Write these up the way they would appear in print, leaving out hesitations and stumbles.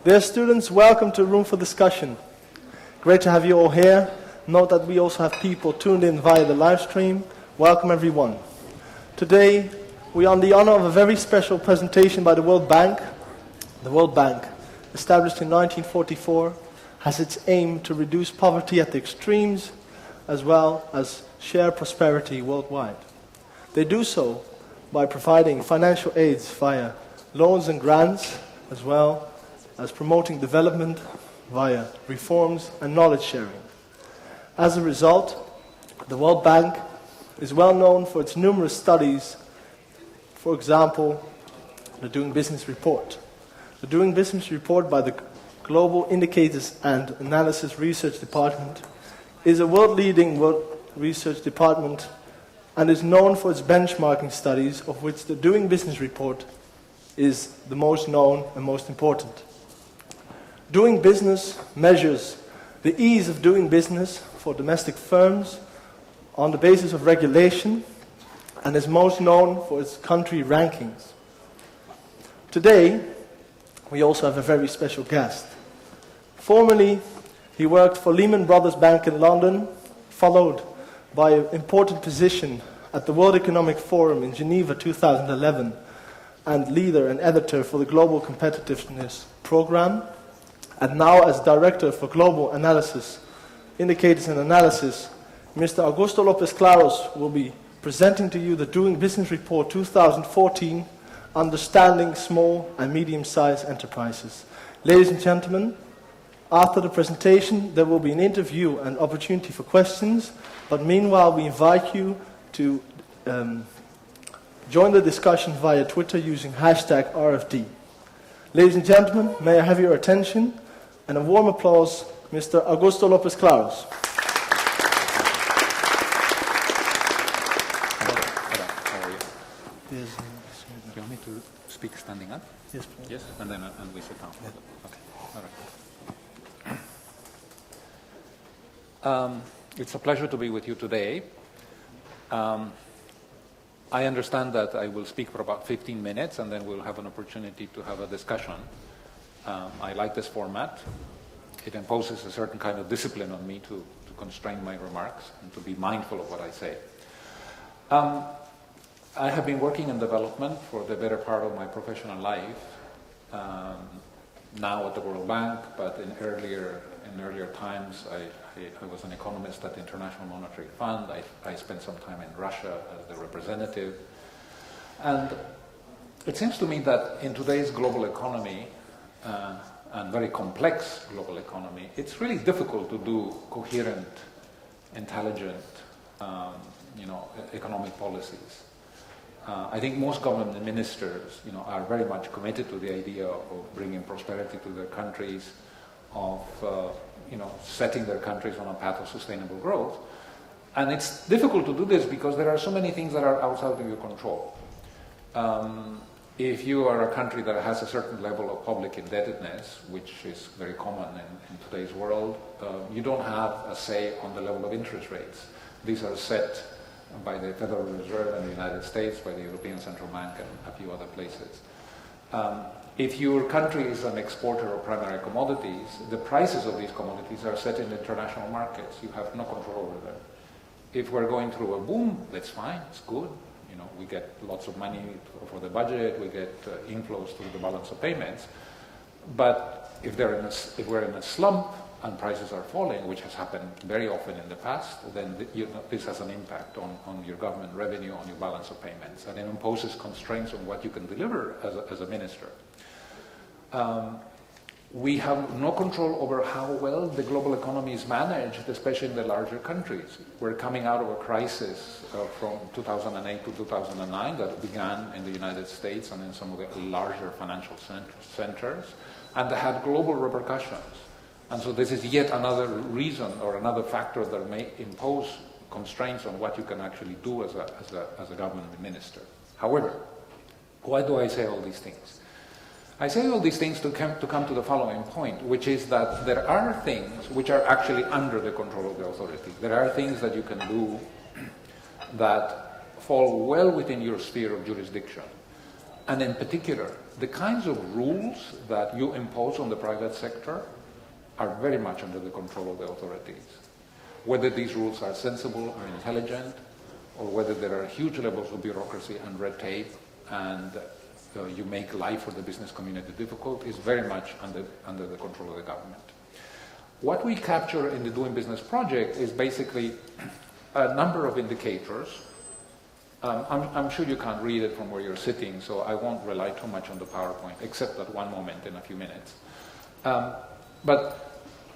Dear students, welcome to Room for Discussion. Great to have you all here. Note that we also have people tuned in via the live stream. Welcome everyone. Today, we are on the honor of a very special presentation by the World Bank. The World Bank, established in 1944, has its aim to reduce poverty at the extremes as well as share prosperity worldwide. They do so by providing financial aids via loans and grants, as well as promoting development via reforms and knowledge sharing. As a result, the World Bank is well known for its numerous studies. For example, the Doing Business Report. The Doing Business Report by the Global Indicators and Analysis Research Department is a world-leading research department and is known for its benchmarking studies, of which the Doing Business Report is the most known and most important. Doing Business measures the ease of doing business for domestic firms on the basis of regulation and is most known for its country rankings. Today, we also have a very special guest. Formerly, he worked for Lehman Brothers Bank in London, followed by an important position at the World Economic Forum in Geneva 2011, and leader and editor for the Global Competitiveness Program, and now as Director for Global Analysis, Indicators and Analysis, Mr. Augusto Lopez Claros will be presenting to you the Doing Business Report 2014, Understanding Small and Medium-Sized Enterprises. Ladies and gentlemen, after the presentation, there will be an interview and opportunity for questions, but meanwhile we invite you to join the discussion via Twitter using hashtag RFD. Ladies and gentlemen, may I have your attention and a warm applause, Mr. Augusto Lopez Claros. Do you want me to speak standing up? Yes, please. Yes, and then we sit down. Yeah. Okay. All right. It's a pleasure to be with you today. I understand that I will speak for about 15 minutes, and then we'll have an opportunity to have a discussion. I like this format. It imposes a certain kind of discipline on me to constrain my remarks and to be mindful of what I say. I have been working in development for the better part of my professional life, now at the World Bank, but in earlier times I was an economist at the International Monetary Fund. I spent some time in Russia as the representative. And it seems to me that in today's global economy, and very complex global economy, it's really difficult to do coherent, intelligent, economic policies. I think most government ministers, are very much committed to the idea of bringing prosperity to their countries, of, setting their countries on a path of sustainable growth. And it's difficult to do this because there are so many things that are outside of your control. If you are a country that has a certain level of public indebtedness, which is very common in today's world, you don't have a say on the level of interest rates. These are set by the Federal Reserve in the United States, by the European Central Bank, and a few other places. If your country is an exporter of primary commodities, the prices of these commodities are set in international markets. You have no control over them. If we're going through a boom, that's fine, it's good. We get lots of money for the budget, we get inflows through the balance of payments. But if we're in a slump and prices are falling, which has happened very often in the past, then this has an impact on your government revenue, on your balance of payments, and it imposes constraints on what you can deliver as a minister. We have no control over how well the global economy is managed, especially in the larger countries. We're coming out of a crisis from 2008 to 2009 that began in the United States and in some of the larger financial centers, and that had global repercussions. And so this is yet another reason or another factor that may impose constraints on what you can actually do as a government minister. However, why do I say all these things? I say all these things to come to the following point, which is that there are things which are actually under the control of the authority. There are things that you can do that fall well within your sphere of jurisdiction. And in particular, the kinds of rules that you impose on the private sector are very much under the control of the authorities. Whether these rules are sensible or intelligent, or whether there are huge levels of bureaucracy and red tape, and you make life for the business community difficult, is very much under the control of the government. What we capture in the Doing Business project is basically a number of indicators. I'm sure you can't read it from where you're sitting, so I won't rely too much on the PowerPoint, except at one moment in a few minutes. But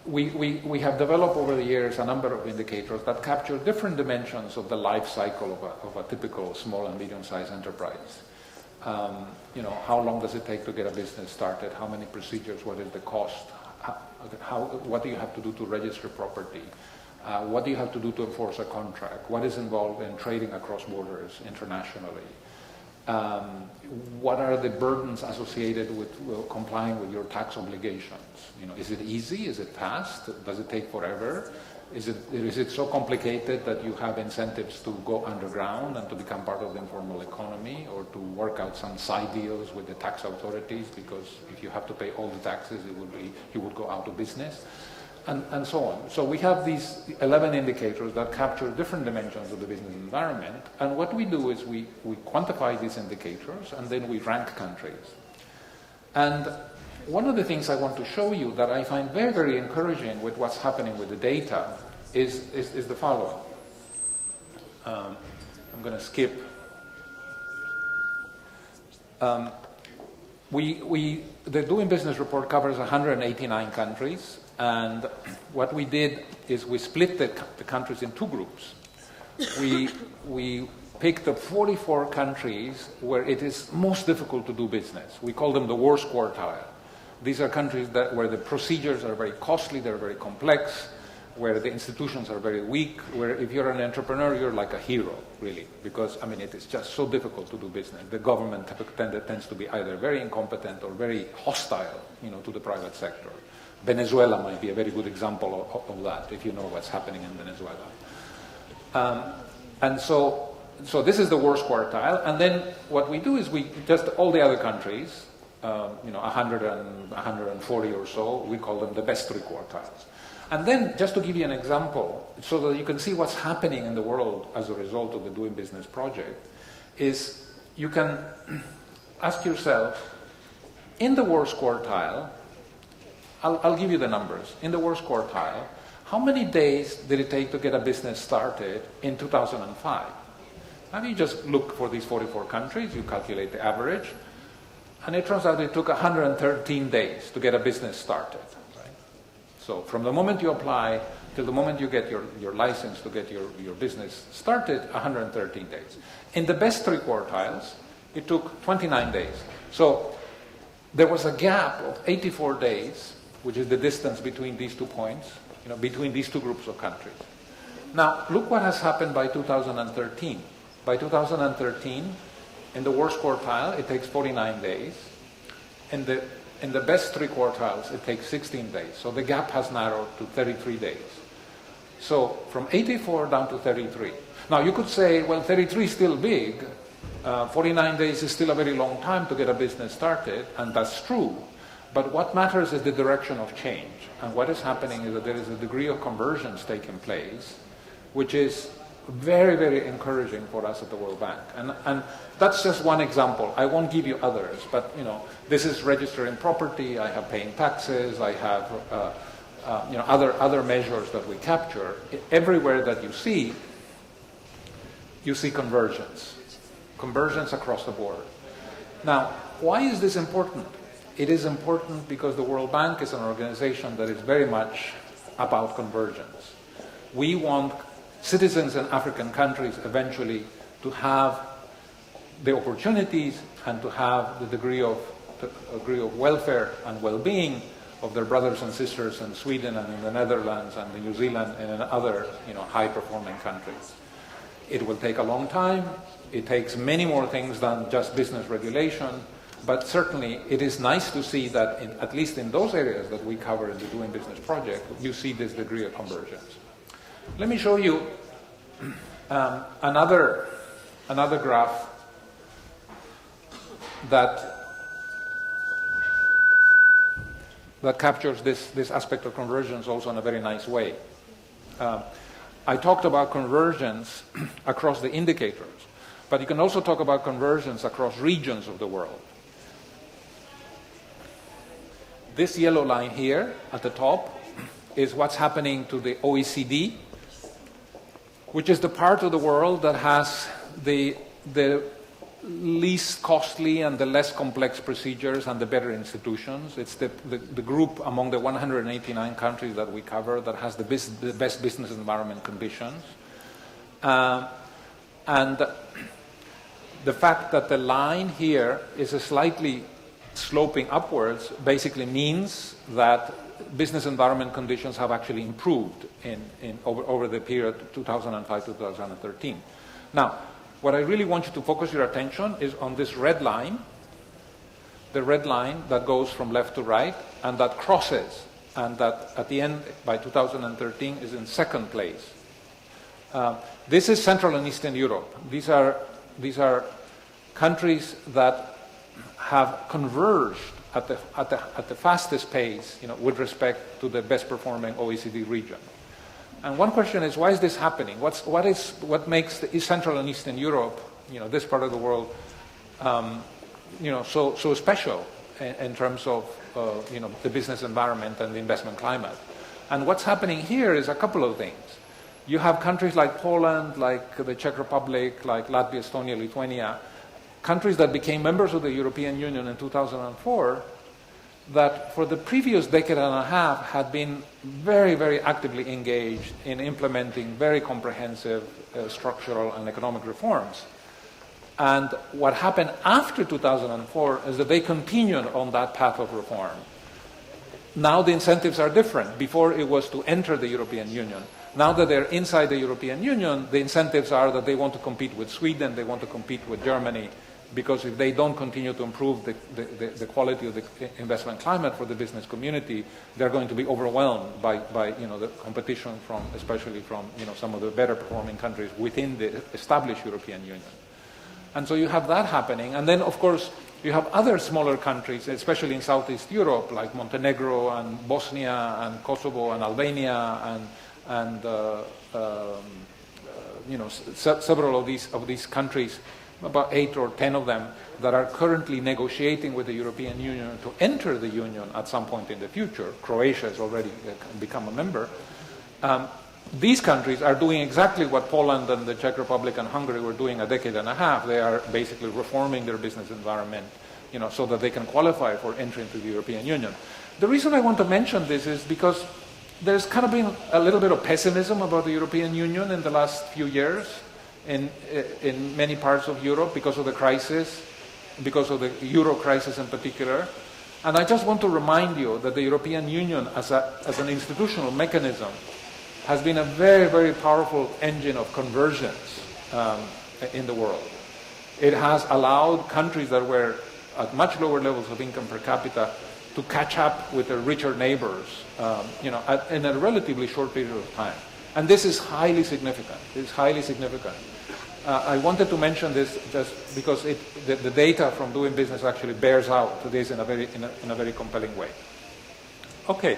we have developed over the years a number of indicators that capture different dimensions of the life cycle of a typical small and medium-sized enterprise. How long does it take to get a business started? How many procedures? What is the cost? What do you have to do to register property? What do you have to do to enforce a contract? What is involved in trading across borders internationally? What are the burdens associated with complying with your tax obligations? Is it easy? Is it fast? Does it take forever? Is it so complicated that you have incentives to go underground and to become part of the informal economy, or to work out some side deals with the tax authorities, because if you have to pay all the taxes, you would go out of business, and so on. So we have these 11 indicators that capture different dimensions of the business environment, and what we do is we quantify these indicators, and then we rank countries. And one of the things I want to show you that I find very, very encouraging with what's happening with the data is the following. I'm going to skip. The Doing Business report covers 189 countries, and what we did is we split the countries in two groups. We picked the 44 countries where it is most difficult to do business. We call them the worst quartile. These are countries where the procedures are very costly, they're very complex, where the institutions are very weak, where if you're an entrepreneur, you're like a hero, really, because, it is just so difficult to do business. The government tends to be either very incompetent or very hostile, to the private sector. Venezuela might be a very good example of that, if you know what's happening in Venezuela. And so this is the worst quartile, and then what we do is we just all the other countries, 140 or so, we call them the best three quartiles. And then, just to give you an example, so that you can see what's happening in the world as a result of the Doing Business project, is you can ask yourself, in the worst quartile, I'll give you the numbers. In the worst quartile, how many days did it take to get a business started in 2005? Now you just look for these 44 countries, you calculate the average, and it turns out it took 113 days to get a business started. Right? So from the moment you apply till the moment you get your license to get your business started, 113 days. In the best three quartiles, it took 29 days. So there was a gap of 84 days, which is the distance between these 2 points, between these two groups of countries. Now, look what has happened by 2013. By 2013, in the worst quartile, it takes 49 days. In the best three quartiles, it takes 16 days. So the gap has narrowed to 33 days. So from 84 down to 33. Now you could say, well, 33 is still big. 49 days is still a very long time to get a business started, and that's true. But what matters is the direction of change. And what is happening is that there is a degree of convergence taking place, which is very, very encouraging for us at the World Bank. And that's just one example. I won't give you others, but this is registering property, I have paying taxes, I have other measures that we capture. Everywhere that you see convergence across the board. Now, why is this important? It is important because the World Bank is an organization that is very much about convergence. We want citizens in African countries eventually to have the opportunities and to have the degree of welfare and well-being of their brothers and sisters in Sweden and in the Netherlands and in New Zealand and in other high-performing countries. It will take a long time. It takes many more things than just business regulation. But certainly, it is nice to see that, at least in those areas that we cover in the Doing Business project, you see this degree of convergence. Let me show you another graph that that captures this aspect of convergence also in a very nice way. I talked about convergence across the indicators, but you can also talk about convergence across regions of the world. This yellow line here at the top is what's happening to the OECD, which is the part of the world that has the least costly and the less complex procedures and the better institutions. It's the group among the 189 countries that we cover that has the best business environment conditions. And the fact that the line here is slightly sloping upwards basically means that business environment conditions have actually improved over the period 2005 to 2013. Now, what I really want you to focus your attention is on this red line, the red line that goes from left to right and that crosses, and that at the end, by 2013, is in second place. This is Central and Eastern Europe. These are countries that have converged at the fastest pace, with respect to the best performing OECD region. And one question is, why is this happening? What makes Central and Eastern Europe, this part of the world, so special in terms of the business environment and the investment climate? And what's happening here is a couple of things. You have countries like Poland, like the Czech Republic, like Latvia, Estonia, Lithuania, countries that became members of the European Union in 2004, that for the previous decade and a half had been very, very actively engaged in implementing very comprehensive structural and economic reforms. And what happened after 2004 is that they continued on that path of reform. Now the incentives are different. Before it was to enter the European Union. Now that they're inside the European Union, the incentives are that they want to compete with Sweden, they want to compete with Germany, because if they don't continue to improve the quality of the investment climate for the business community, they're going to be overwhelmed by the competition especially from some of the better performing countries within the established European Union. And so you have that happening, and then of course you have other smaller countries, especially in Southeast Europe, like Montenegro and Bosnia and Kosovo and Albania and several of these countries, about 8 or 10 of them, that are currently negotiating with the European Union to enter the Union at some point in the future. Croatia has already become a member. These countries are doing exactly what Poland and the Czech Republic and Hungary were doing a decade and a half. They are basically reforming their business environment, so that they can qualify for entry into the European Union. The reason I want to mention this is because there's kind of been a little bit of pessimism about the European Union in the last few years in many parts of Europe because of the crisis, because of the euro crisis in particular. And I just want to remind you that the European Union as an institutional mechanism has been a very, very powerful engine of convergence in the world. It has allowed countries that were at much lower levels of income per capita to catch up with their richer neighbors, in a relatively short period of time. And this is highly significant. It's highly significant. I wanted to mention this just because the data from doing business actually bears out this in a very compelling way. Okay.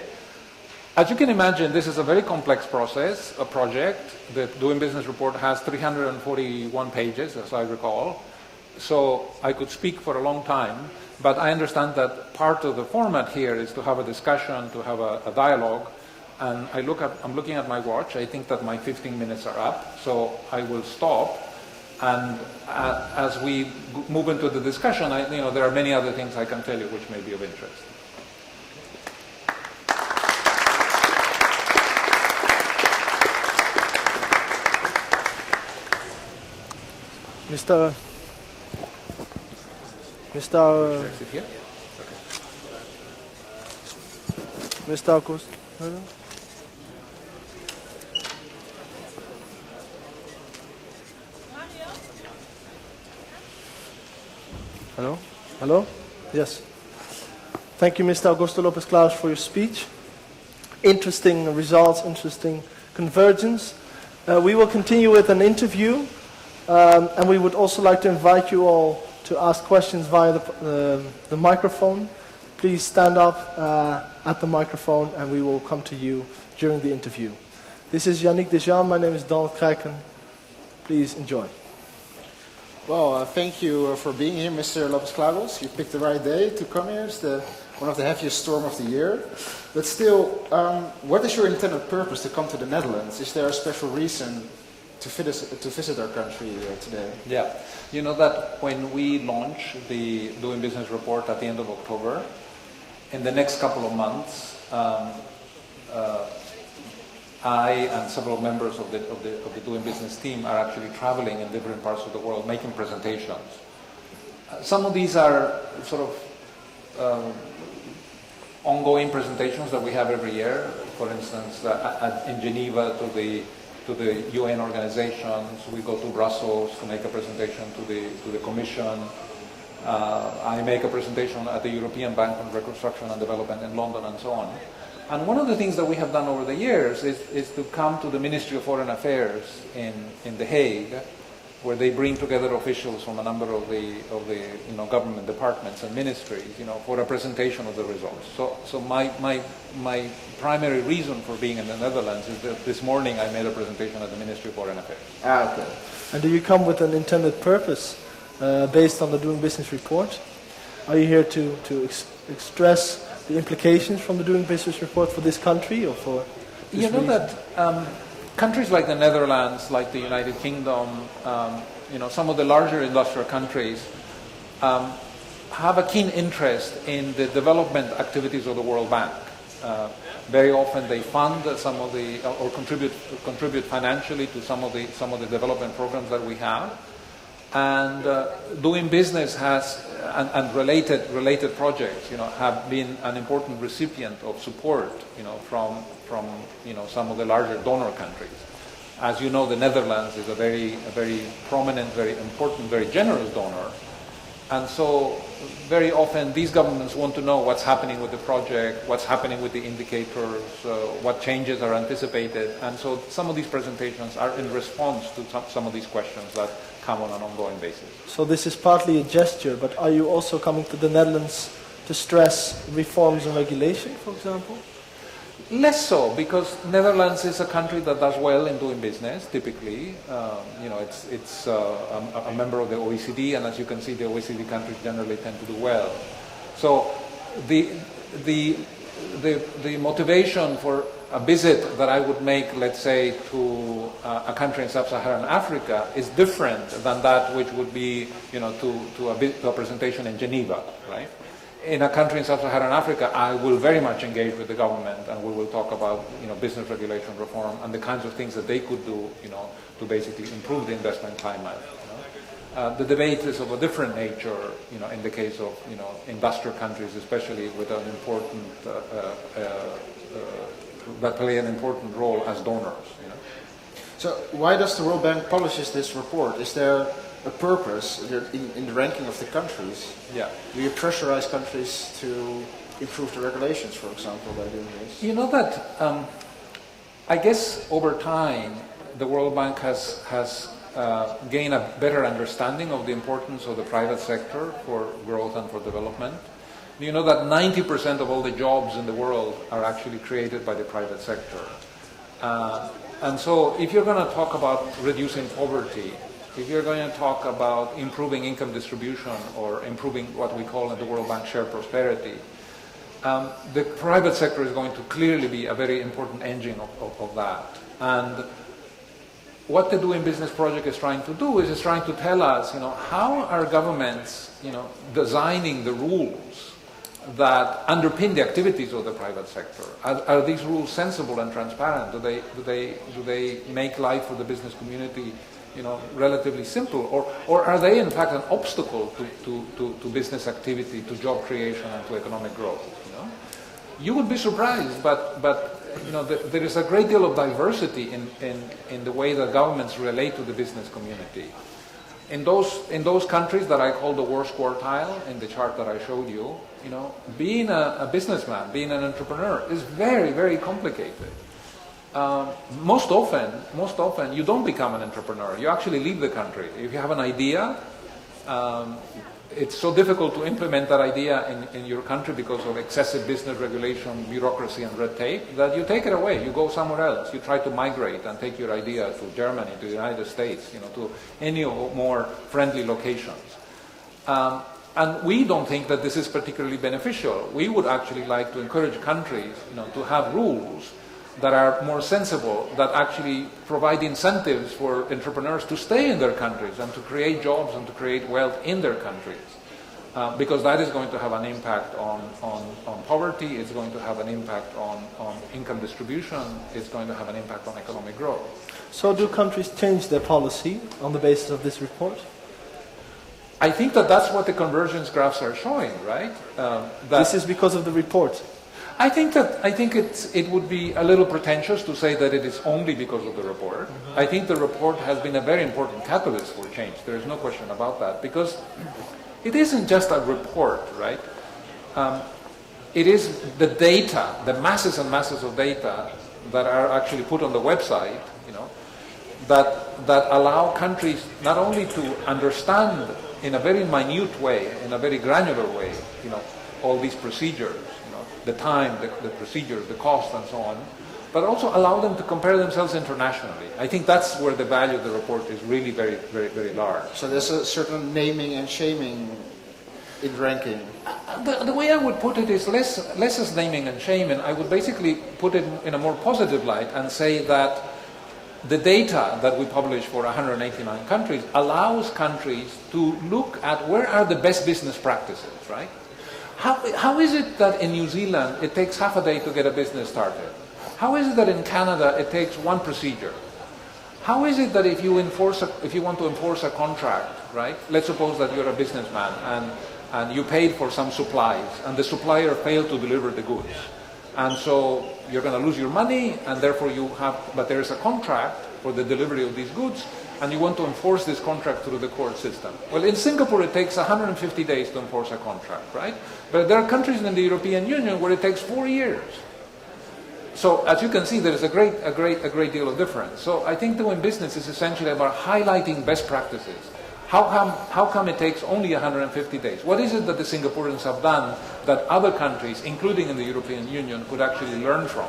As you can imagine, this is a very complex process, a project. The Doing Business report has 341 pages, as I recall. So I could speak for a long time, but I understand that part of the format here is to have a discussion, to have a dialogue. And I'm looking at my watch. I think that my 15 minutes are up, so I will stop. And as we move into the discussion, there are many other things I can tell you which may be of interest. Mr. Augusto. Hello? Hello? Yes. Thank you, Mr. Augusto Lopez Claros, for your speech. Interesting results, interesting convergence. We will continue with an interview, and we would also like to invite you all to ask questions via the microphone. please stand up at the microphone and we will come to you during the interview. This is Yannick Dejean, my name is Donald Krijken. Please enjoy. Well, thank you for being here, Mr. Lopez Claros. You picked the right day to come here. It's one of the heaviest storm of the year. But still, what is your intended purpose to come to the Netherlands? Is there a special reason to visit our country today? Yeah, you know that when we launch the Doing Business report at the end of October, in the next couple of months, I and several members of the Doing Business team are actually traveling in different parts of the world, making presentations. Some of these are sort of ongoing presentations that we have every year. For instance, in Geneva to the UN organizations, we go to Brussels to make a presentation to the Commission. I make a presentation at the European Bank for Reconstruction and Development in London, and so on. And one of the things that we have done over the years is to come to the Ministry of Foreign Affairs in The Hague, where they bring together officials from a number of the government departments and ministries, for a presentation of the results. So my primary reason for being in the Netherlands is that this morning I made a presentation at the Ministry of Foreign Affairs. Okay. And do you come with an intended purpose based on the Doing Business report? Are you here to stress the implications from the Doing Business report for this country or for this reason? That countries like the Netherlands, like the United Kingdom, some of the larger industrial countries have a keen interest in the development activities of the World Bank. Very often they fund some of the or contribute financially to some of the development programs that we have. And Doing Business has and related projects, have been an important recipient of support, from some of the larger donor countries. As you know, the Netherlands is a very prominent, very important, very generous donor, and so very often these governments want to know what's happening with the project, what's happening with the indicators, what changes are anticipated, and so some of these presentations are in response to some of these questions that come on an ongoing basis. So this is partly a gesture, but are you also coming to the Netherlands to stress reforms and regulation, for example? Less so, because Netherlands is a country that does well in doing business, typically. It's a member of the OECD, and as you can see, the OECD countries generally tend to do well. So the motivation for a visit that I would make, let's say, to a country in sub-Saharan Africa is different than that which would be, to a presentation in Geneva, right? In a country in sub-Saharan Africa, I will very much engage with the government, and we will talk about, business regulation reform and the kinds of things that they could do, to basically improve the investment climate. The debate is of a different nature, in the case of, industrial countries, especially with an important, that play an important role as donors. So why does the World Bank publishes this report? Is there a purpose in the ranking of the countries? Yeah. Do you pressurize countries to improve the regulations, for example, by doing this? I guess over time the World Bank has gained a better understanding of the importance of the private sector for growth and for development. You know that 90% of all the jobs in the world are actually created by the private sector. And so if you're going to talk about reducing poverty, if you're going to talk about improving income distribution or improving what we call in the World Bank shared prosperity, the private sector is going to clearly be a very important engine of that. And what the Doing Business project is trying to do is it's trying to tell us, how are governments, designing the rules that underpin the activities of the private sector? Are these rules sensible and transparent? Do they make life for the business community, relatively simple, or are they in fact an obstacle to business activity, to job creation, and to economic growth? You would be surprised, but there is a great deal of diversity in the way that governments relate to the business community. In those countries that I call the worst quartile in the chart that I showed you, being a businessman, being an entrepreneur is very, very complicated. Most often you don't become an entrepreneur. You actually leave the country. If you have an idea, it's so difficult to implement that idea in your country because of excessive business regulation, bureaucracy, and red tape, that you take it away. You go somewhere else. You try to migrate and take your idea to Germany, to the United States, to any more friendly locations. And we don't think that this is particularly beneficial. We would actually like to encourage countries, to have rules that are more sensible, that actually provide incentives for entrepreneurs to stay in their countries and to create jobs and to create wealth in their countries. Because that is going to have an impact on poverty, it's going to have an impact on income distribution, it's going to have an impact on economic growth. So do countries change their policy on the basis of this report? I think that's what the convergence graphs are showing, right? This is because of the report. I think it would be a little pretentious to say that it is only because of the report. I think the report has been a very important catalyst for change. There is no question about that, because it isn't just a report, right? It is the data, the masses and masses of data that are actually put on the website, that allow countries not only to understand in a very minute way, in a very granular way, all these procedures, the time, the procedures, the cost, and so on, but also allow them to compare themselves internationally. I think that's where the value of the report is really very, very, very large. So there's a certain naming and shaming in ranking. The way I would put it is less as naming and shaming. I would basically put it in a more positive light and say that the data that we publish for 189 countries allows countries to look at where are the best business practices, right? How is it that in New Zealand it takes half a day to get a business started? How is it that in Canada it takes one procedure? How is it that if you want to enforce a contract, right? Let's suppose that you're a businessman and you paid for some supplies and the supplier failed to deliver the goods. And so you're going to lose your money, and therefore but there is a contract for the delivery of these goods, and you want to enforce this contract through the court system. Well, in Singapore it takes 150 days to enforce a contract, right? But there are countries in the European Union where it takes 4 years. So as you can see, there is a great deal of difference. So I think doing business is essentially about highlighting best practices. How come it takes only 150 days? What is it that the Singaporeans have done that other countries, including in the European Union, could actually learn from?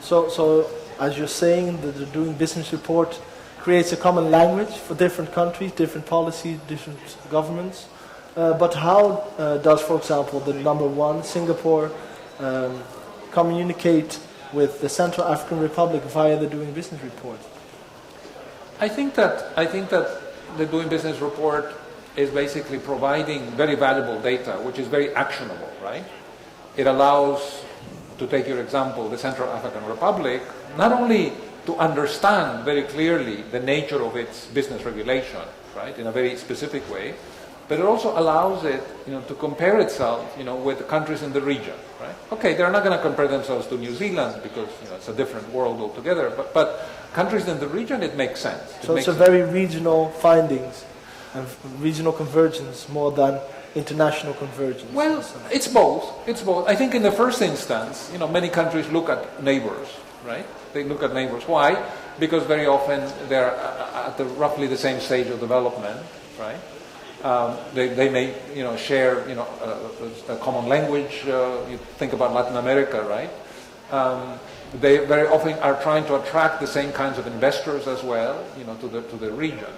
So as you're saying, the Doing Business report creates a common language for different countries, different policies, different governments. But how does, for example, the number one, Singapore, communicate with the Central African Republic via the Doing Business report? I think that the Doing Business report is basically providing very valuable data, which is very actionable, right? It allows, to take your example, the Central African Republic, not only to understand very clearly the nature of its business regulation, right, in a very specific way, but it also allows it, to compare itself, with countries in the region, right? Okay, they're not going to compare themselves to New Zealand because, it's a different world altogether, but countries in the region, it makes sense. So it's a very regional findings and regional convergence more than international convergence. Well, it's both. I think in the first instance, many countries look at neighbors, right? They look at neighbors. Why? Because very often they're at roughly the same stage of development, right? They may, share, a common language. You think about Latin America, right? They very often are trying to attract the same kinds of investors as well, to the region.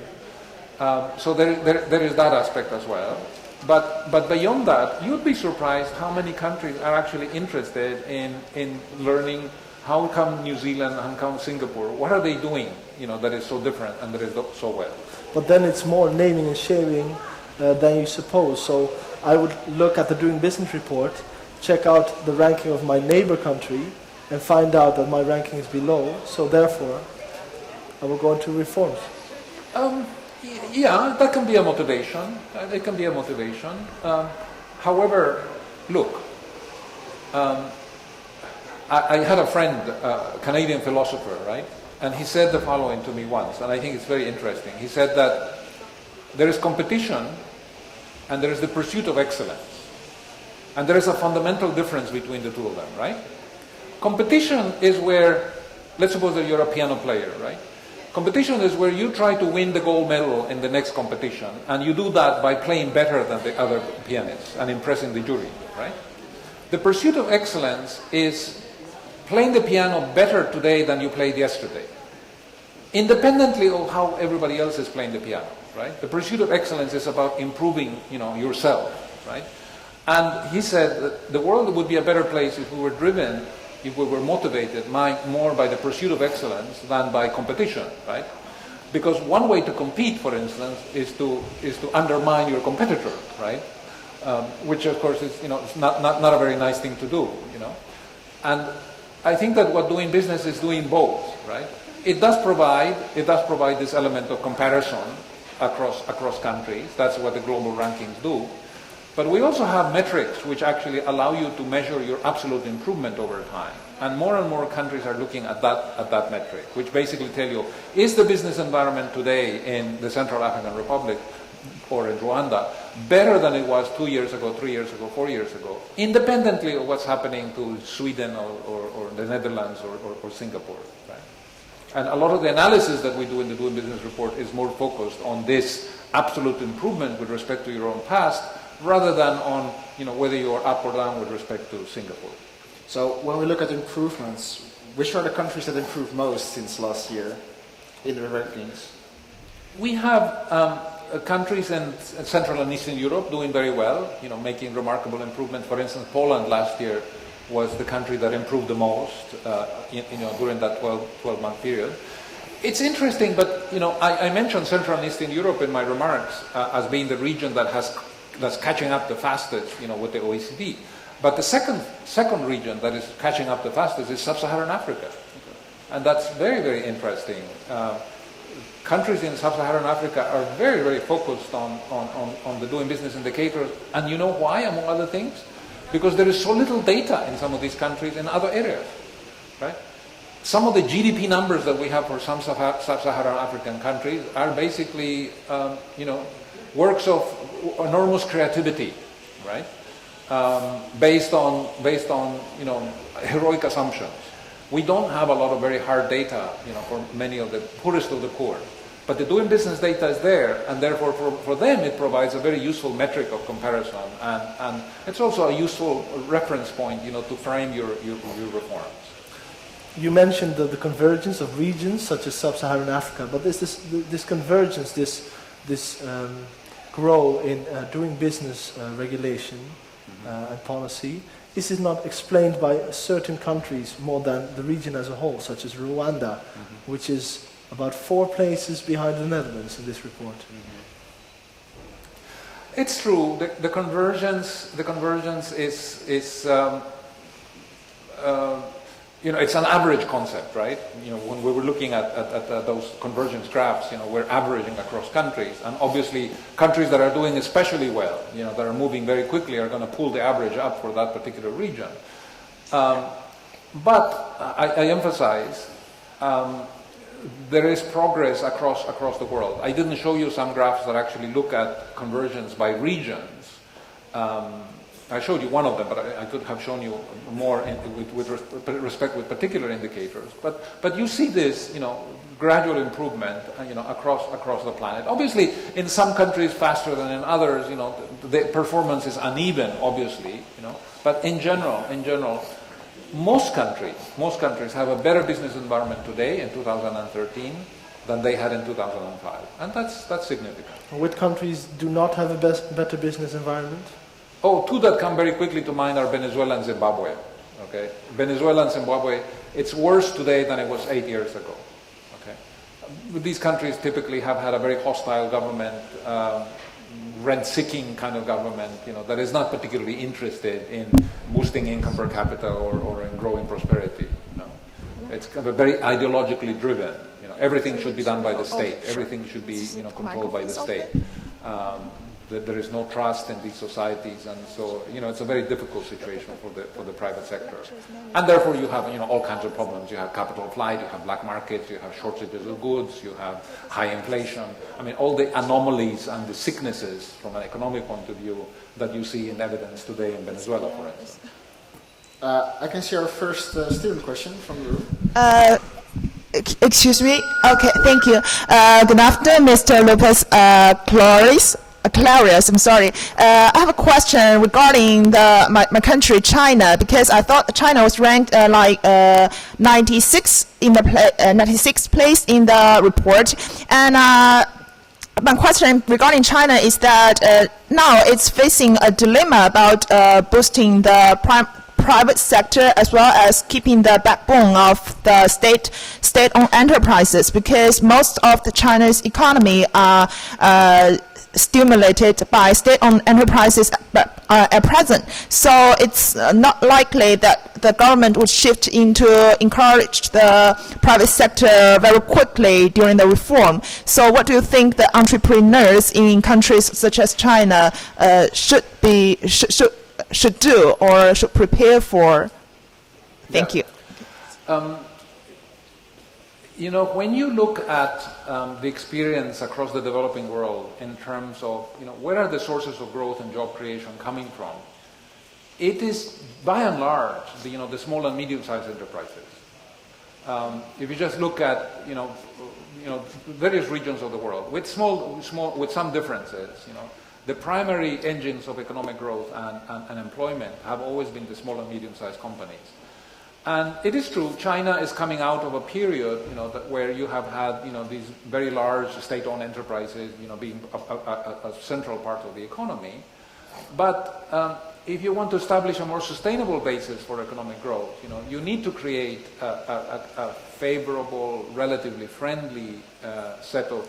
So there is that aspect as well. But beyond that, you'd be surprised how many countries are actually interested in learning how come New Zealand, how come Singapore, what are they doing, that is so different and that is so well. But then it's more naming and shaming than you suppose. So I would look at the Doing Business report, check out the ranking of my neighbor country, and find out that my ranking is below. So therefore, I will go into reforms. Yeah, that can be a motivation. It can be a motivation. However, look, I had a friend, a Canadian philosopher, right? And he said the following to me once, and I think it's very interesting. He said that there is competition and there is the pursuit of excellence. And there is a fundamental difference between the two of them, right? Competition is where, let's suppose that you're a piano player, right? Competition is where you try to win the gold medal in the next competition, and you do that by playing better than the other pianists and impressing the jury, right? The pursuit of excellence is playing the piano better today than you played yesterday, independently of how everybody else is playing the piano, right? The pursuit of excellence is about improving, yourself, right? And he said that the world would be a better place if we were driven, if we were motivated more by the pursuit of excellence than by competition, right? Because one way to compete, for instance, is to undermine your competitor, right? Which of course is, it's not a very nice thing to do, And I think that what doing business is doing both, right? It does provide this element of comparison across countries. That's what the global rankings do. But we also have metrics which actually allow you to measure your absolute improvement over time. And more countries are looking at that metric, which basically tell you, is the business environment today in the Central African Republic or in Rwanda better than it was 2 years ago, 3 years ago, 4 years ago, independently of what's happening to Sweden or the Netherlands or Singapore, right? And a lot of the analysis that we do in the Doing Business report is more focused on this absolute improvement with respect to your own past, rather than on whether you are up or down with respect to Singapore. So when we look at improvements, which are the countries that improved most since last year in the rankings? We have countries in Central and Eastern Europe doing very well, making remarkable improvement. For instance, Poland last year was the country that improved the most, during that 12-month period. It's interesting, but I mentioned Central and Eastern Europe in my remarks as being the region that's catching up the fastest, with the OECD. But the second region that is catching up the fastest is Sub-Saharan Africa, and that's very, very interesting. Countries in Sub-Saharan Africa are very, very focused on the doing business indicators, and you know why, among other things? Because there is so little data in some of these countries in other areas, right? Some of the GDP numbers that we have for some Sub-Saharan African countries are basically, works of enormous creativity, right? Based on heroic assumptions. We don't have a lot of very hard data, for many of the poorest of the poor. But the doing business data is there, and therefore for them it provides a very useful metric of comparison, and it's also a useful reference point, to frame your reforms. You mentioned the convergence of regions such as Sub-Saharan Africa, but there's this convergence, this grow in doing business regulation and policy. Is it not explained by certain countries more than the region as a whole, such as Rwanda, which is about 4 places behind the Netherlands in this report? It's true. The convergence is it's an average concept, right? When we were looking at those convergence graphs, we're averaging across countries, and obviously countries that are doing especially well, that are moving very quickly, are going to pull the average up for that particular region. But I emphasize there is progress across the world. I didn't show you some graphs that actually look at convergence by regions. I showed you one of them, but I could have shown you more with respect with particular indicators. But you see this, gradual improvement, across the planet. Obviously, in some countries faster than in others. The performance is uneven, obviously. But in general, most countries have a better business environment today in 2013 than they had in 2005, and that's significant. Which countries do not have a better business environment? Two that come very quickly to mind are Venezuela and Zimbabwe. Okay, Venezuela and Zimbabwe, it's worse today than it was 8 years ago. Okay, these countries typically have had a very hostile government, rent-seeking kind of government, that is not particularly interested in boosting income per capita or in growing prosperity. It's kind of very ideologically driven. Everything should be done by the state. Everything should be, controlled by the state. There is no trust in these societies, and so it's a very difficult situation for the private sector, and therefore you have all kinds of problems. You have capital flight, you have black markets, you have shortages of goods, you have high inflation. I mean, all the anomalies and the sicknesses from an economic point of view that you see in evidence today in Venezuela, for instance. I can see our first student question from the room. Excuse me. Okay, thank you. Good afternoon, Mr. Lopez Claros. I'm sorry. I have a question regarding my country, China, because I thought China was ranked 96th place in the report, and my question regarding China is that now it's facing a dilemma about boosting the private sector as well as keeping the backbone of the state-owned enterprises, because most of the China's economy are stimulated by state-owned enterprises at present. So it's not likely that the government would shift into encourage the private sector very quickly during the reform. So what do you think the entrepreneurs in countries such as China should do or should prepare for? Thank you. You know, when you look at the experience across the developing world in terms of, you know, where are the sources of growth and job creation coming from, it is by and large the small and medium-sized enterprises. If you just look at various regions of the world with with some differences, the primary engines of economic growth and employment have always been the small and medium-sized companies. And it is true, China is coming out of a period, where you have had, these very large state-owned enterprises, being a central part of the economy. But if you want to establish a more sustainable basis for economic growth, you need to create a favorable, relatively friendly set of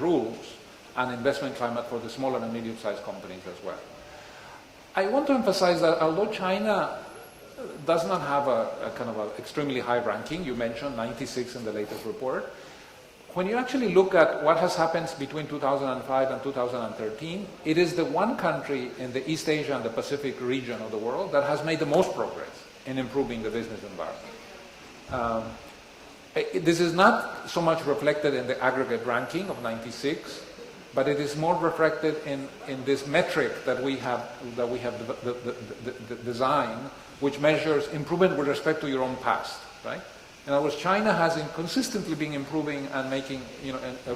rules and investment climate for the smaller and medium-sized companies as well. I want to emphasize that although China does not have a kind of an extremely high ranking, you mentioned 96 in the latest report, when you actually look at what has happened between 2005 and 2013, it is the one country in the East Asia and the Pacific region of the world that has made the most progress in improving the business environment. This is not so much reflected in the aggregate ranking of 96, but it is more reflected in this metric that we have designed, which measures improvement with respect to your own past, right? In other words, China has consistently been improving and making,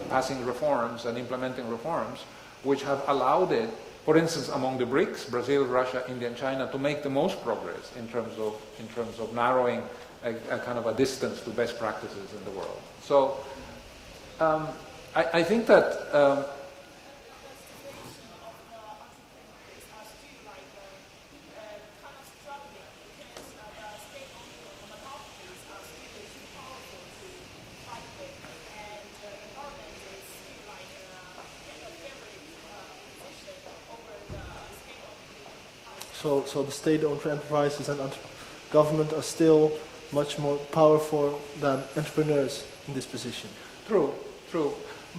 passing reforms and implementing reforms, which have allowed it, for instance, among the BRICS, Brazil, Russia, India, and China, to make the most progress in terms of narrowing a kind of a distance to best practices in the world. So, I think that. So the state-owned enterprises and government are still much more powerful than entrepreneurs in this position. True.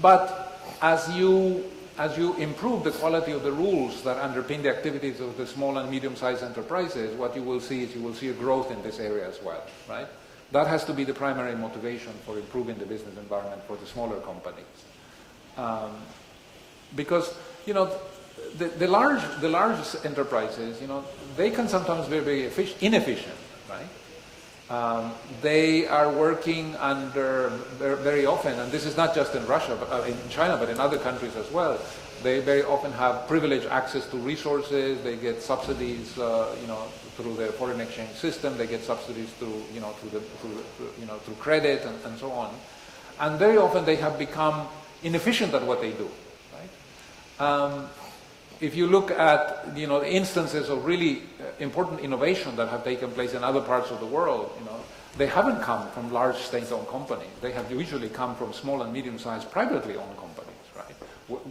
But as you improve the quality of the rules that underpin the activities of the small and medium-sized enterprises, what you will see is a growth in this area as well, right? That has to be the primary motivation for improving the business environment for the smaller companies. Because, the large enterprises, they can sometimes be very inefficient, right? They are working under very often, and this is not just in Russia, but in China, but in other countries as well. They very often have privileged access to resources. They get subsidies, through the foreign exchange system. They get subsidies through credit and so on. And very often they have become inefficient at what they do, right? If you look at the instances of really important innovation that have taken place in other parts of the world, they haven't come from large state-owned companies. They have usually come from small and medium-sized privately owned companies, right?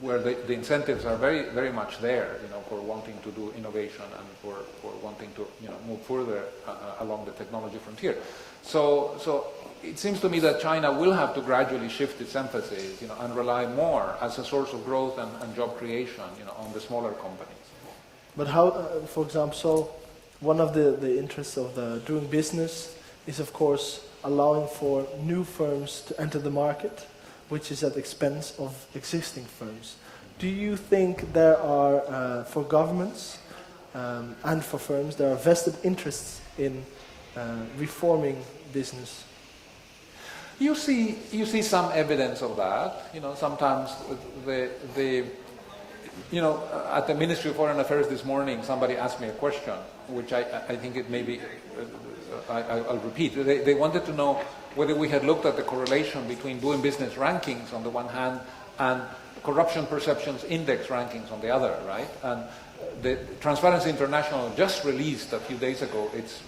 Where the incentives are very, very much there, for wanting to do innovation and for wanting to move further along the technology frontier. So it seems to me that China will have to gradually shift its emphasis, and rely more as a source of growth and job creation, on the smaller companies. But how, for example, so one of the interests of doing business is, of course, allowing for new firms to enter the market, which is at the expense of existing firms. Do you think there are, for governments and for firms, there are vested interests in reforming business? You see some evidence of that. Sometimes at the Ministry of Foreign Affairs this morning, somebody asked me a question, which I think it may be, I'll repeat. They wanted to know whether we had looked at the correlation between doing business rankings on the one hand and corruption perceptions index rankings on the other, right? And the Transparency International just released a few days ago its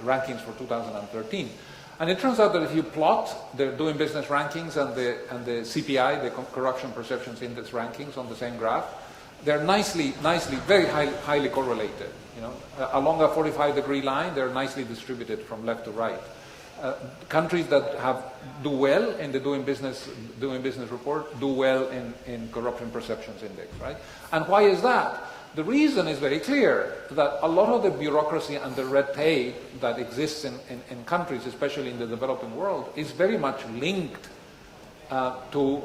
rankings for 2013. And it turns out that if you plot the doing business rankings and the CPI, the corruption perceptions index rankings on the same graph, they're nicely, very highly correlated. Along a 45-degree line, they're nicely distributed from left to right. Countries that do well in the doing business report do well in corruption perceptions index, right? And why is that? The reason is very clear, that a lot of the bureaucracy and the red tape that exists in countries, especially in the developing world, is very much linked to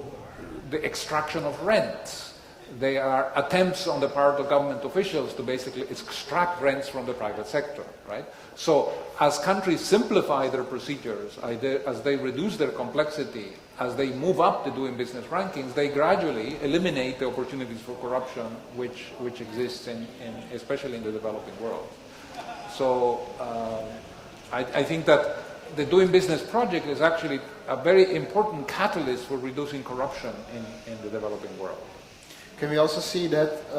the extraction of rents. They are attempts on the part of government officials to basically extract rents from the private sector, right? So as countries simplify their procedures, as they reduce their complexity, as they move up the doing business rankings, they gradually eliminate the opportunities for corruption which exists especially in the developing world. So I think that the doing business project is actually a very important catalyst for reducing corruption in the developing world. Can we also see that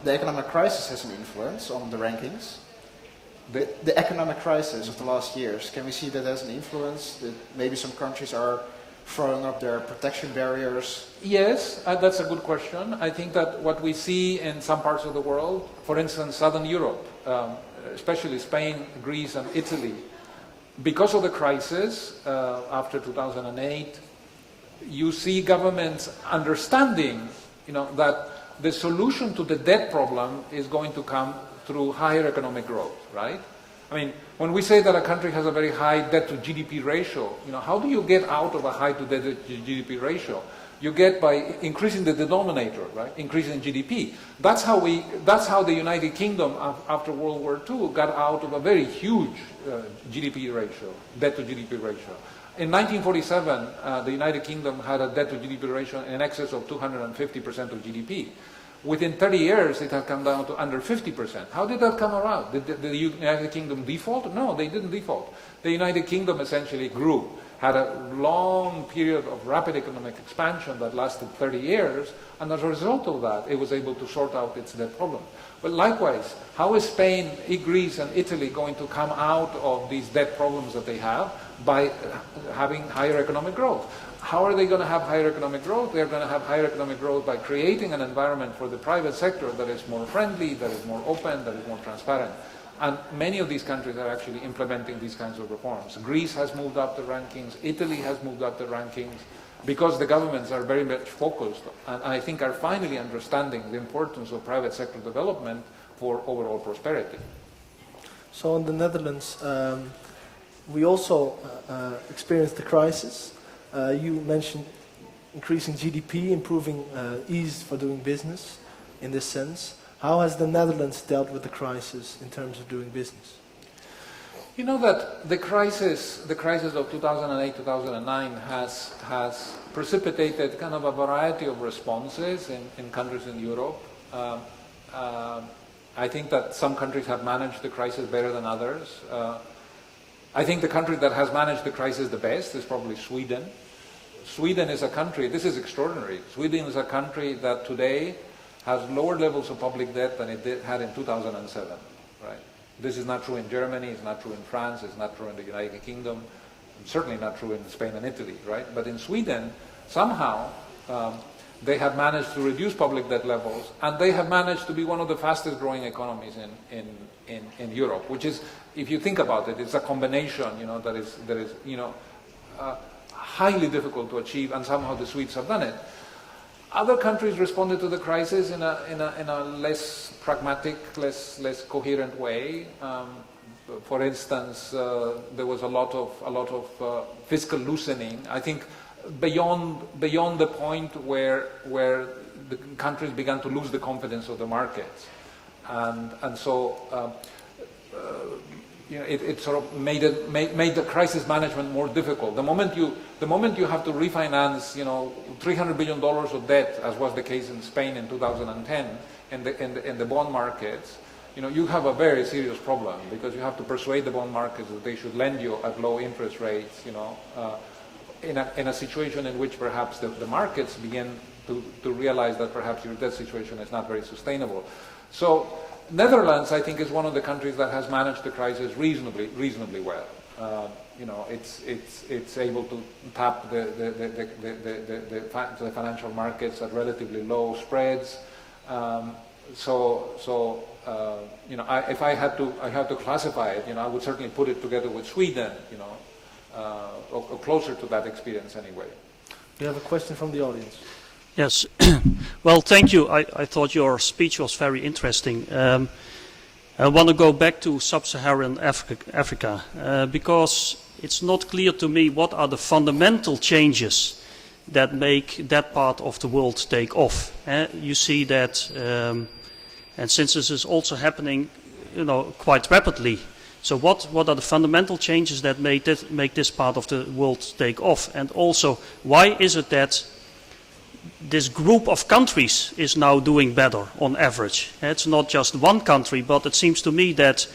the economic crisis has an influence on the rankings? The economic crisis of the last years, can we see that as an influence? That maybe some countries are throwing up their protection barriers? Yes, that's a good question. I think that what we see in some parts of the world, for instance, Southern Europe, especially Spain, Greece, and Italy, because of the crisis after 2008, you see governments understanding that the solution to the debt problem is going to come through higher economic growth, right? I mean, when we say that a country has a very high debt to GDP ratio, how do you get out of a high to debt to GDP ratio? You get by increasing the denominator, right? Increasing GDP. That's how the United Kingdom after World War II got out of a very huge GDP ratio, debt to GDP ratio. In 1947, the United Kingdom had a debt to GDP ratio in excess of 250% of GDP. Within 30 years, it had come down to under 50%. How did that come around? Did the United Kingdom default? No, they didn't default. The United Kingdom essentially grew, had a long period of rapid economic expansion that lasted 30 years, and as a result of that, it was able to sort out its debt problem. But likewise, how is Spain, Greece, and Italy going to come out of these debt problems that they have? By having higher economic growth. How are they going to have higher economic growth? They're going to have higher economic growth by creating an environment for the private sector that is more friendly, that is more open, that is more transparent. And many of these countries are actually implementing these kinds of reforms. Greece has moved up the rankings. Italy has moved up the rankings because the governments are very much focused and I think are finally understanding the importance of private sector development for overall prosperity. So in the Netherlands, we also experienced the crisis. You mentioned increasing GDP, improving ease for doing business in this sense. How has the Netherlands dealt with the crisis in terms of doing business? You know that the crisis of 2008, 2009 has precipitated kind of a variety of responses in countries in Europe. I think that some countries have managed the crisis better than others. I think the country that has managed the crisis the best is probably Sweden. Sweden is a country, this is extraordinary, Sweden is a country that today has lower levels of public debt than it had in 2007, right? This is not true in Germany, it's not true in France, it's not true in the United Kingdom, certainly not true in Spain and Italy, right? But in Sweden, somehow, they have managed to reduce public debt levels, and they have managed to be one of the fastest growing economies in Europe, which is, if you think about it, it's a combination, that is highly difficult to achieve, and somehow the Swedes have done it. Other countries responded to the crisis in a less pragmatic, less coherent way. For instance, there was a lot of fiscal loosening. I think beyond the point where the countries began to lose the confidence of the markets, and so it sort of made the crisis management more difficult. The moment you have to refinance, $300 billion of debt, as was the case in Spain in 2010, in the bond markets, you have a very serious problem, because you have to persuade the bond markets that they should lend you at low interest rates, in a situation in which perhaps the markets begin to realize that perhaps your debt situation is not very sustainable. So Netherlands, I think, is one of the countries that has managed the crisis reasonably well. It's able to tap the financial markets at relatively low spreads. If I had to classify it, I would certainly put it together with Sweden, or closer to that experience anyway. We have a question from the audience. Yes. Well, thank you. I thought your speech was very interesting. I want to go back to sub-Saharan Africa because it's not clear to me what are the fundamental changes that make that part of the world take off. You see that, and since this is also happening, quite rapidly. So what are the fundamental changes that make this part of the world take off? And also, why is it that this group of countries is now doing better on average? It's not just one country, but it seems to me that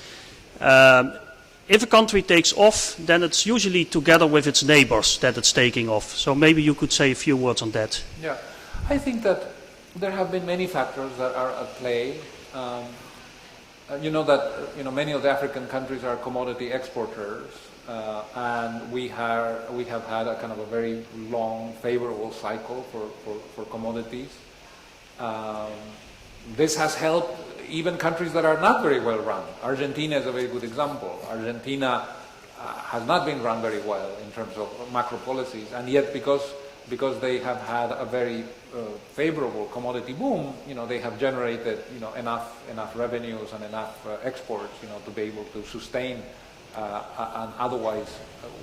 if a country takes off, then it's usually together with its neighbors that it's taking off. So maybe you could say a few words on that. Yeah, I think that there have been many factors that are at play. Many of the African countries are commodity exporters, and we have had a kind of a very long, favorable cycle for commodities. This has helped even countries that are not very well run. Argentina is a very good example. Argentina has not been run very well in terms of macro policies, and yet because they have had a very favorable commodity boom, they have generated enough revenues and enough exports, to be able to sustain an otherwise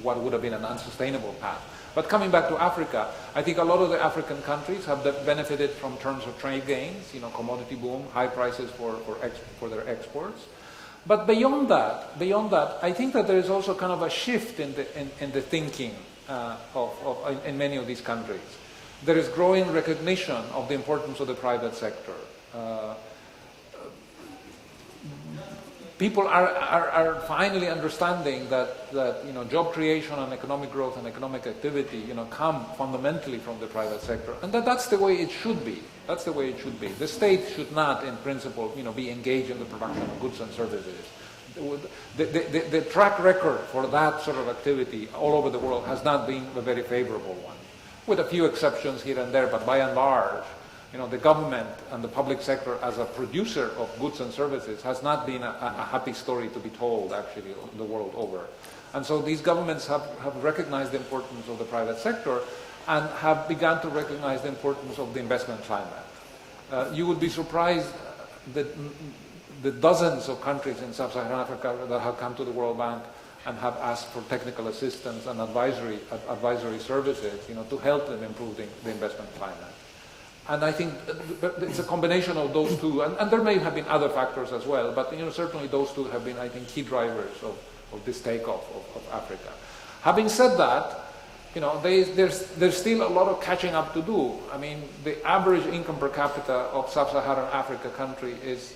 what would have been an unsustainable path. But coming back to Africa, I think a lot of the African countries have benefited from terms of trade gains, commodity boom, high prices for their exports. But beyond that, I think that there is also kind of a shift in the thinking in many of these countries. There is growing recognition of the importance of the private sector. People are finally understanding that job creation and economic growth and economic activity come fundamentally from the private sector, and that's the way it should be. That's the way it should be. The state should not, in principle, be engaged in the production of goods and services. The track record for that sort of activity all over the world has not been a very favorable one, with a few exceptions here and there, but by and large, the government and the public sector as a producer of goods and services has not been a happy story to be told, actually, the world over. And so these governments have recognized the importance of the private sector and have begun to recognize the importance of the investment climate. You would be surprised that the dozens of countries in sub-Saharan Africa that have come to the World Bank and have asked for technical assistance and advisory services, to help them improve the investment climate. And I think it's a combination of those two, and there may have been other factors as well, but certainly those two have been, I think, key drivers of this takeoff of Africa. Having said that, there's still a lot of catching up to do. I mean, the average income per capita of sub-Saharan Africa country is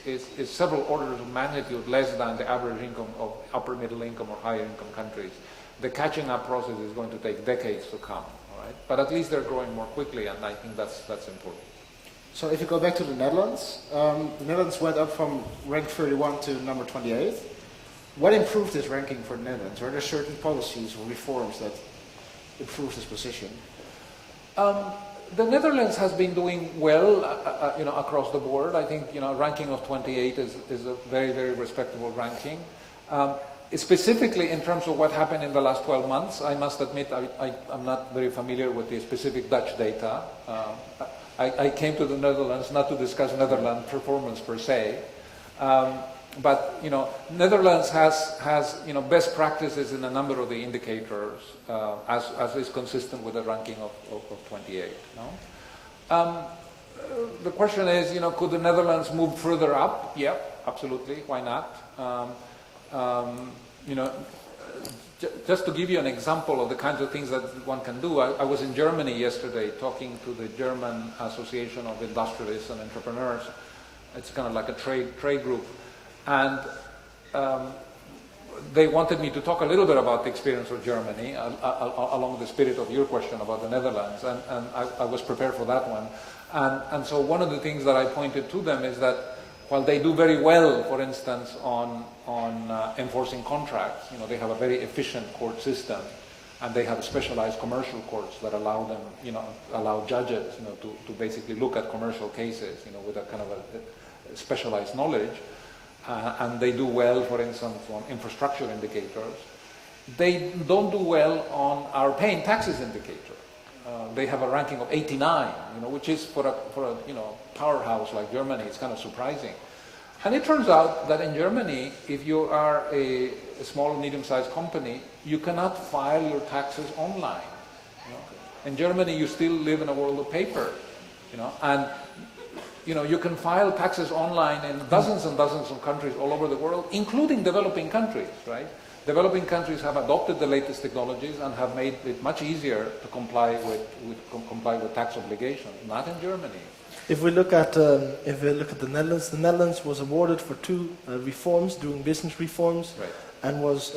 several orders of magnitude less than the average income of upper middle income or higher income countries. The catching up process is going to take decades to come. But at least they're growing more quickly, and I think that's important. So if you go back to the Netherlands went up from rank 31 to number 28. What improved this ranking for the Netherlands? Were there certain policies or reforms that improved this position? The Netherlands has been doing well, across the board. I think, a ranking of 28 is a very, very respectable ranking. Specifically in terms of what happened in the last 12 months, I must admit I'm not very familiar with the specific Dutch data. I came to the Netherlands not to discuss Netherlands performance per se, but Netherlands has best practices in a number of the indicators, as is consistent with the ranking of 28. The question is, could the Netherlands move further up? Yeah, absolutely. Why not? you know, just to give you an example of the kinds of things that one can do, I was in Germany yesterday talking to the German Association of Industrialists and Entrepreneurs. It's kind of like a trade group. And they wanted me to talk a little bit about the experience of Germany, along the spirit of your question about the Netherlands, and I was prepared for that one. And so one of the things that I pointed to them is that while they do very well, for instance, on enforcing contracts, you know, they have a very efficient court system, and they have specialized commercial courts that allow them, you know, allow judges, you know, to basically look at commercial cases, you know, with a kind of a specialized knowledge, and they do well, for instance, on infrastructure indicators. They don't do well on our paying taxes indicator. They have a ranking of 89, you know, which is for a you know, powerhouse like Germany, it's kind of surprising. And it turns out that in Germany, if you are a small and medium-sized company, you cannot file your taxes online. You know? In Germany, you still live in a world of paper, you know, and you know, you can file taxes online in dozens and dozens of countries all over the world, including developing countries, right? Developing countries have adopted the latest technologies and have made it much easier to comply with tax obligations. Not in Germany. If we look at the Netherlands was awarded for two reforms, doing business reforms, Right. and was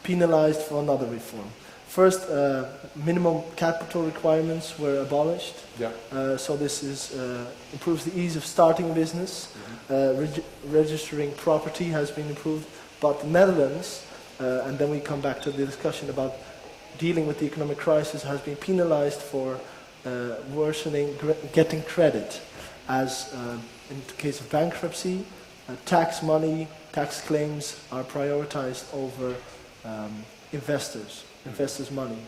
penalized for another reform. First, minimum capital requirements were abolished. Yeah. So this improves the ease of starting a business. Registering property has been improved. But the Netherlands, and then we come back to the discussion about dealing with the economic crisis, has been penalized for worsening, getting credit. As in the case of bankruptcy, tax money, tax claims are prioritized over investors' money.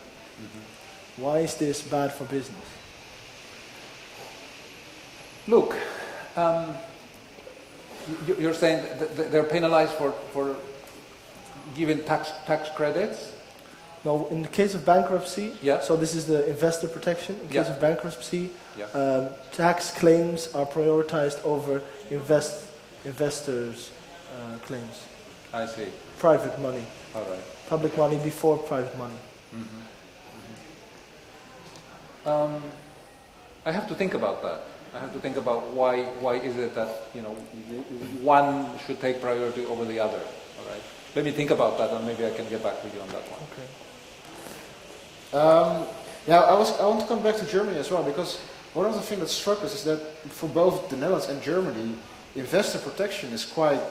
Why is this bad for business? Look, you're saying that they're penalized for giving tax credits? No, in the case of bankruptcy, Yeah. so this is the investor protection. In case Yeah. of bankruptcy, Yeah. tax claims are prioritized over investors' claims. I see. Private money. All right. Public money before private money. I have to think about that. I have to think about why is it that, you know, one should take priority over the other. All right. Let me think about that, and maybe I can get back to you on that one. Okay. Yeah, I want to come back to Germany as well, because one of the things that struck us is that for both the Netherlands and Germany, investor protection is quite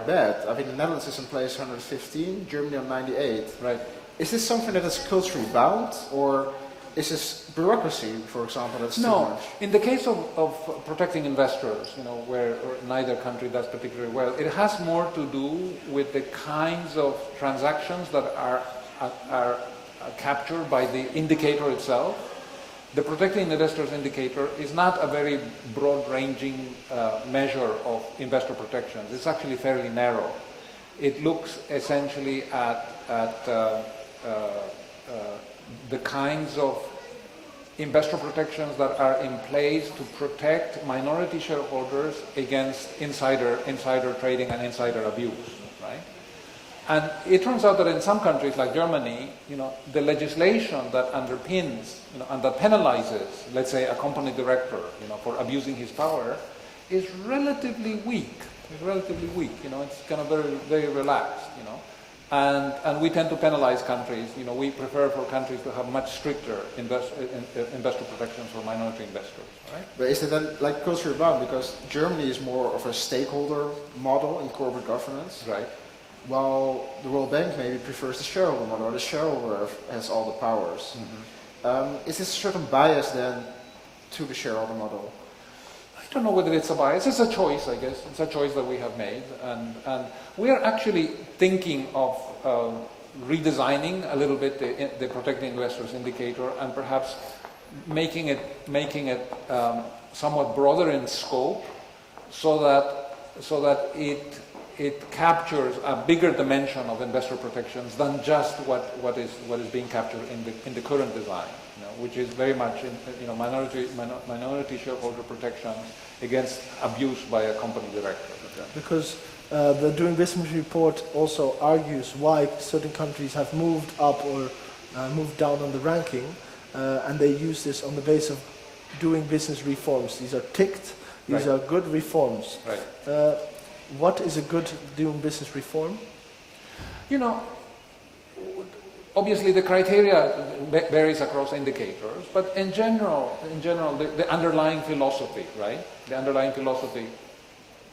bad. I mean, the Netherlands is in place 115, Germany on 98. Right. Is this something that is culturally bound, or is this bureaucracy, for example, that's too No, much? in the case of protecting investors, you know, where neither country does particularly well, it has more to do with the kinds of transactions that are captured by the indicator itself. The protecting investors indicator is not a very broad-ranging measure of investor protections. It's actually fairly narrow. It looks essentially at the kinds of investor protections that are in place to protect minority shareholders against insider trading and insider abuse, right? And it turns out that in some countries like Germany, you know, the legislation that underpins, you know, and that penalizes, let's say, a company director, you know, for abusing his power, is relatively weak. It's relatively weak. You know, it's kind of very, very relaxed. You know. And we tend to penalize countries. You know, we prefer for countries to have much stricter investor protections for minority investors. Right? But is it then like culturally bound, because Germany is more of a stakeholder model in corporate governance, Right. while the World Bank maybe prefers the shareholder model, or the shareholder has all the powers. Is this a certain bias then to the shareholder model? I don't know whether it's a bias. It's a choice, I guess. It's a choice that we have made, and we are actually thinking of redesigning a little bit the protecting investors indicator, and perhaps making it somewhat broader in scope, so that it captures a bigger dimension of investor protections than just what is being captured in the current design. You know, which is very much minority shareholder protection against abuse by a company director. Because The Doing Business report also argues why certain countries have moved up or moved down on the ranking, and they use this on the basis of doing business reforms. These are ticked, these are good reforms. Right. What is a good doing business reform? You know, obviously the criteria varies across indicators, but in general, the underlying philosophy, right? The underlying philosophy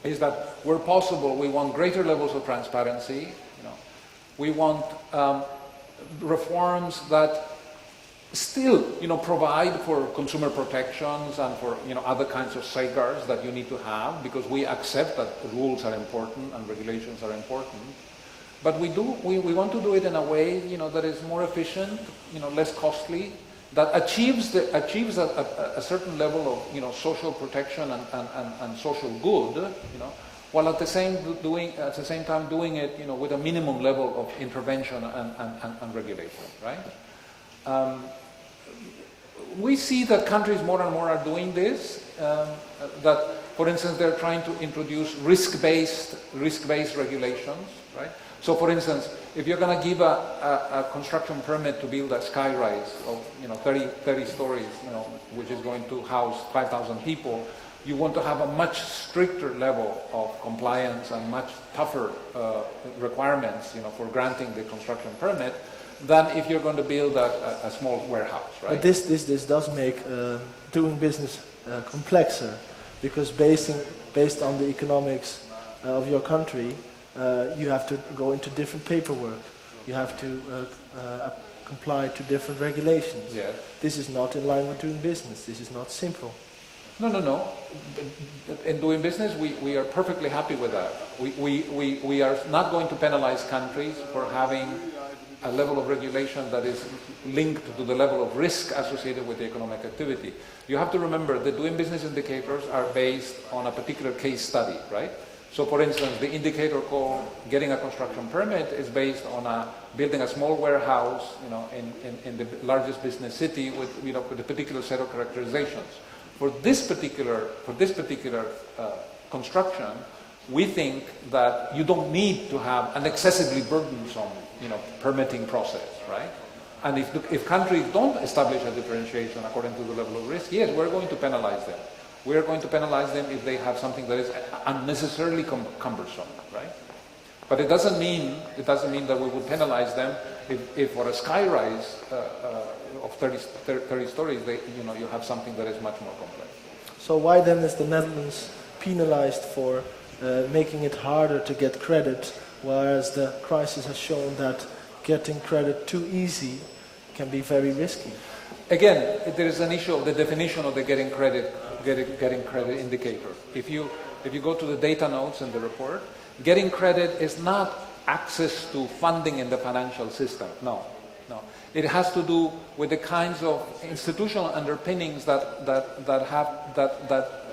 is that where possible, we want greater levels of transparency. You know, we want reforms that still, provide for consumer protections and for, other kinds of safeguards that you need to have, because we accept that rules are important and regulations are important. But we want to do it in a way, that is more efficient, less costly, that achieves a certain level of, social protection and social good, while at the same time doing it, with a minimum level of intervention and regulation, right? We see that countries more and more are doing this. That, for instance, they're trying to introduce risk-based regulations, right? So, for instance, if you're going to give a construction permit to build a skyrise of 30 stories, which is going to house 5,000 people, you want to have a much stricter level of compliance and much tougher requirements, for granting the construction permit than if you're going to build a small warehouse, right? But this does make doing business complexer, because based on the economics of your country, you have to go into different paperwork. You have to comply to different regulations. Yes. This is not in line with doing business. This is not simple. No. In doing business, we are perfectly happy with that. We are not going to penalize countries for having a level of regulation that is linked to the level of risk associated with the economic activity. You have to remember that doing business indicators are based on a particular case study, right? So, for instance, the indicator called getting a construction permit is based on building a small warehouse, in the largest business city with a particular set of characterizations. For this particular construction, we think that you don't need to have an excessively burdensome, permitting process, right? And if countries don't establish a differentiation according to the level of risk, yes, we're going to penalize them. We are going to penalize them if they have something that is unnecessarily cumbersome, right? But it doesn't mean that we would penalize them if for a skyrise of 30 stories, you have something that is much more complex. So why then is the Netherlands penalized for making it harder to get credit, whereas the crisis has shown that getting credit too easy can be very risky? Again, there is an issue of the definition of the getting credit indicator. If you go to the data notes in the report, getting credit is not access to funding in the financial system. No. It has to do with the kinds of institutional underpinnings that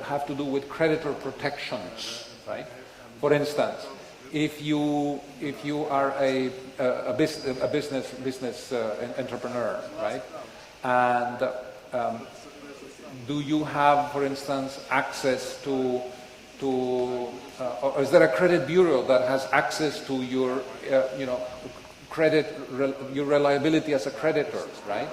have to do with creditor protections, right? For instance, if you are a business entrepreneur, right? And do you have, for instance, access to or is there a credit bureau that has access to your, your reliability as a creditor, right?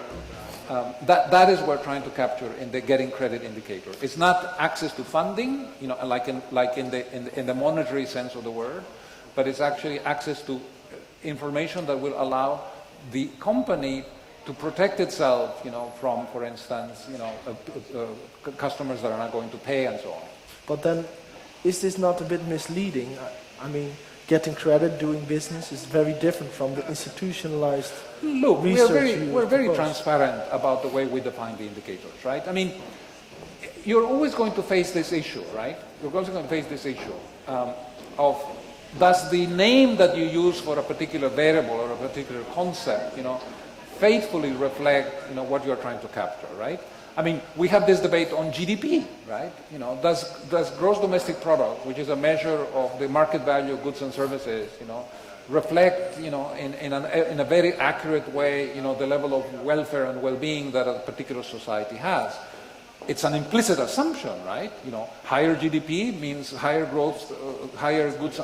That is what we're trying to capture in the getting credit indicator. It's not access to funding, like in the monetary sense of the word, but it's actually access to information that will allow the company to protect itself, from, for instance, customers that are not going to pay and so on. But then, is this not a bit misleading? I mean, getting credit, doing business is very different from the institutionalized research. We're very transparent about the way we define the indicators, right? I mean, you're always going to face this issue, right? You're always going to face this issue of, does the name that you use for a particular variable or a particular concept, faithfully reflect, what you're trying to capture, right? I mean, we have this debate on GDP, right? Does gross domestic product, which is a measure of the market value of goods and services, reflect, in a very accurate way, the level of welfare and well-being that a particular society has? it's an implicit assumption, right? Higher GDP means higher growth, higher goods,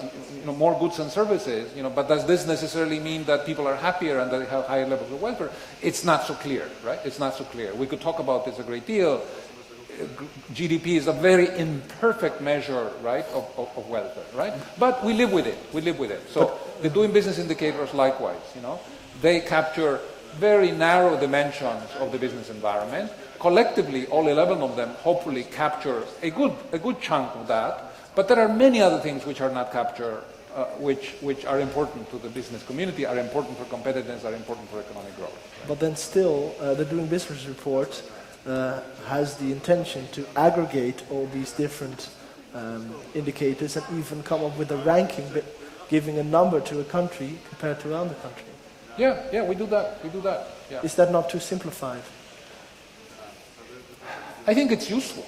more goods and services. But does this necessarily mean that people are happier and that they have higher levels of welfare? It's not so clear, right? It's not so clear. We could talk about this a great deal. GDP is a very imperfect measure, right, of welfare, right? But we live with it. We live with it. So the doing business indicators, likewise, they capture very narrow dimensions of the business environment. Collectively, all 11 of them hopefully capture a good chunk of that. But there are many other things which are not captured, which are important to the business community, are important for competitiveness, are important for economic growth. Right? But then still, the Doing Business report has the intention to aggregate all these different indicators and even come up with a ranking, giving a number to a country compared to another country. Yeah, we do that. Yeah. Is that not too simplified? I think it's useful.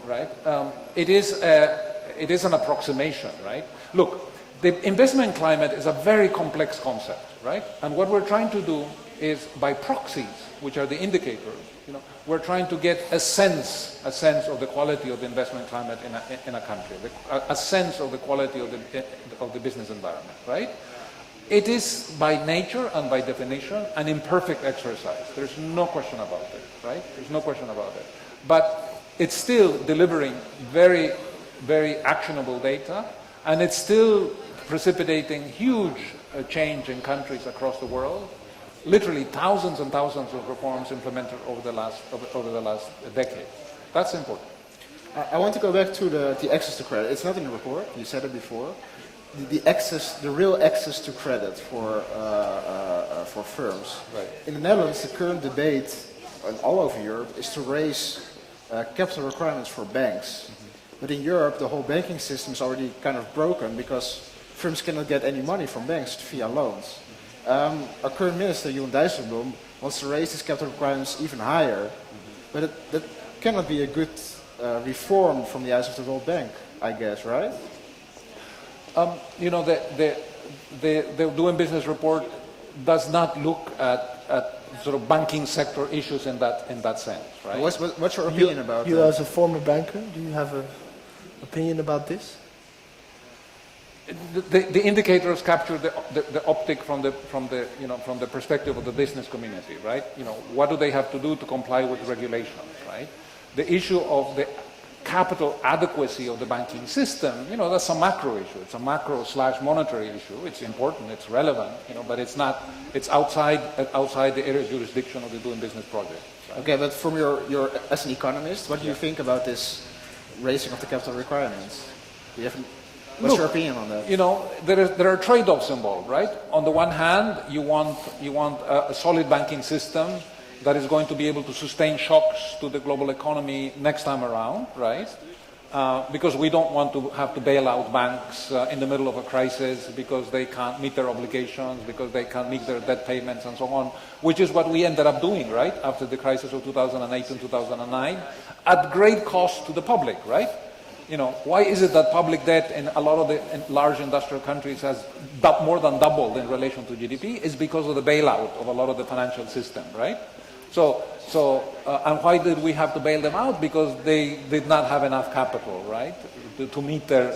Right? It is an approximation, right? Look, the investment climate is a very complex concept, right? And what we're trying to do is, by proxies, which are the indicators, we're trying to get a sense of the quality of the investment climate in a country, a sense of the quality of the business environment, right? It is by nature and by definition an imperfect exercise. There's no question about it, right? There's no question about it. But it's still delivering very, very actionable data, and it's still precipitating huge change in countries across the world. Literally thousands and thousands of reforms implemented over the last decade. That's important. I want to go back to the access to credit. It's not in the report. You said it before. The real access to credit for firms. Right. In the Netherlands, the current debate, and all over Europe, is to raise capital requirements for banks. Mm-hmm. But in Europe, the whole banking system is already kind of broken because firms cannot get any money from banks via loans. Our current minister, Jeroen Dijsselbloem, wants to raise his capital requirements even higher, but that cannot be a good reform from the eyes of the World Bank, I guess, right? The Doing Business report does not look at sort of banking sector issues in that sense, right? What's your opinion about you that? as a former banker, do you have an opinion about this? The indicators capture the optic from the perspective of the business community, right? What do they have to do to comply with regulations, right? The issue of the capital adequacy of the banking system, that's a macro issue. It's a macro/monetary issue. It's important, it's relevant, but it's outside the area of jurisdiction of the Doing Business project. Right? Okay, but from your as an economist, what do you think about this raising of the capital requirements? What's your opinion on that? There are trade-offs involved, right? On the one hand, you want a solid banking system that is going to be able to sustain shocks to the global economy next time around, right? Because we don't want to have to bail out banks in the middle of a crisis because they can't meet their obligations, because they can't meet their debt payments and so on, which is what we ended up doing, right? After the crisis of 2008 and 2009, at great cost to the public, right? Why is it that public debt in a lot of the large industrial countries has more than doubled in relation to GDP? It's because of the bailout of a lot of the financial system, right? And why did we have to bail them out? Because they did not have enough capital, right, to meet their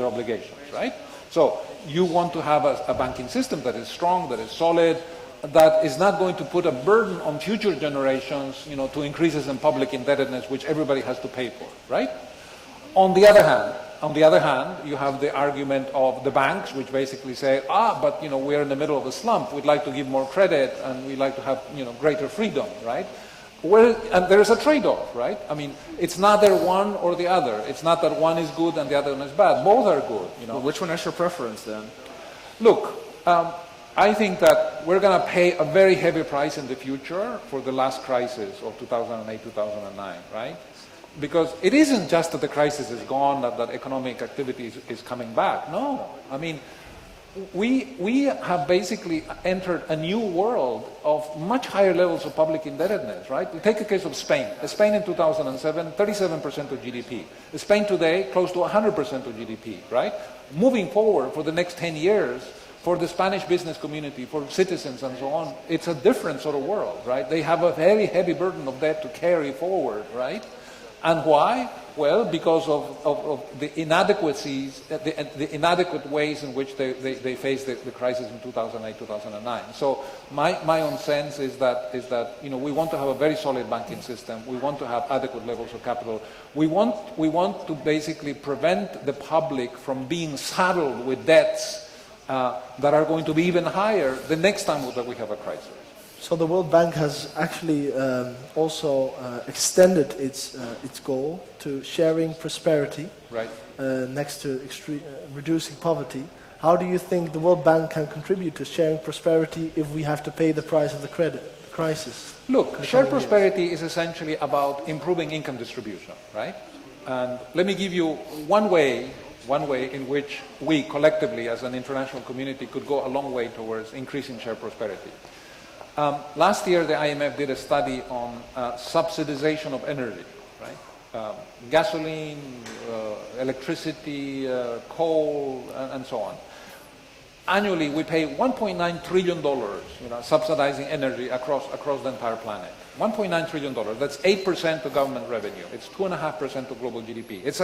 obligations, right? So you want to have a banking system that is strong, that is solid, that is not going to put a burden on future generations, to increases in public indebtedness, which everybody has to pay for, right? On the other hand, you have the argument of the banks, which basically say, but we're in the middle of a slump. We'd like to give more credit, and we'd like to have greater freedom, right? And there is a trade-off, right? I mean, it's neither one or the other. It's not that one is good and the other one is bad. Both are good. Well, which one is your preference then? Look, I think that we're going to pay a very heavy price in the future for the last crisis of 2008, 2009, right? Because it isn't just that the crisis is gone, that economic activity is coming back. No. I mean, we have basically entered a new world of much higher levels of public indebtedness, right? Take the case of Spain. Spain in 2007, 37% of GDP. Spain today, close to 100% of GDP, right? Moving forward for the next 10 years, for the Spanish business community, for citizens and so on, it's a different sort of world, right? They have a very heavy burden of debt to carry forward, right? And why? Well, because of the inadequacies, the inadequate ways in which they faced the crisis in 2008, 2009. So my own sense is that we want to have a very solid banking system. We want to have adequate levels of capital. We want to basically prevent the public from being saddled with debts that are going to be even higher the next time that we have a crisis. So the World Bank has actually also extended its goal to sharing prosperity, right? Next to reducing poverty. How do you think the World Bank can contribute to sharing prosperity if we have to pay the price of the crisis? Look, shared prosperity is essentially about improving income distribution, right? And let me give you one way in which we collectively as an international community could go a long way towards increasing shared prosperity. Last year, the IMF did a study on subsidization of energy, right? Gasoline, electricity, coal, and so on. Annually, we pay $1.9 trillion, subsidizing energy across the entire planet. $1.9 trillion. That's 8% of government revenue. It's 2.5% of global GDP. It's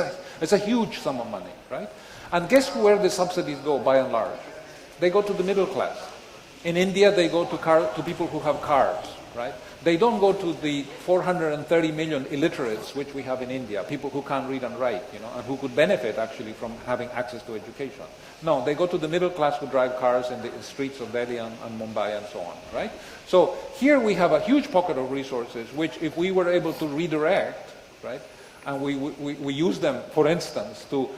a huge sum of money, right? And guess where the subsidies go, by and large? They go to the middle class. In India, they go to people who have cars, right? They don't go to the 430 million illiterates, which we have in India, people who can't read and write, and who could benefit actually from having access to education. No, they go to the middle class who drive cars in the streets of Delhi and Mumbai and so on, right? So here we have a huge pocket of resources, which if we were able to redirect, right, and we use them, for instance, to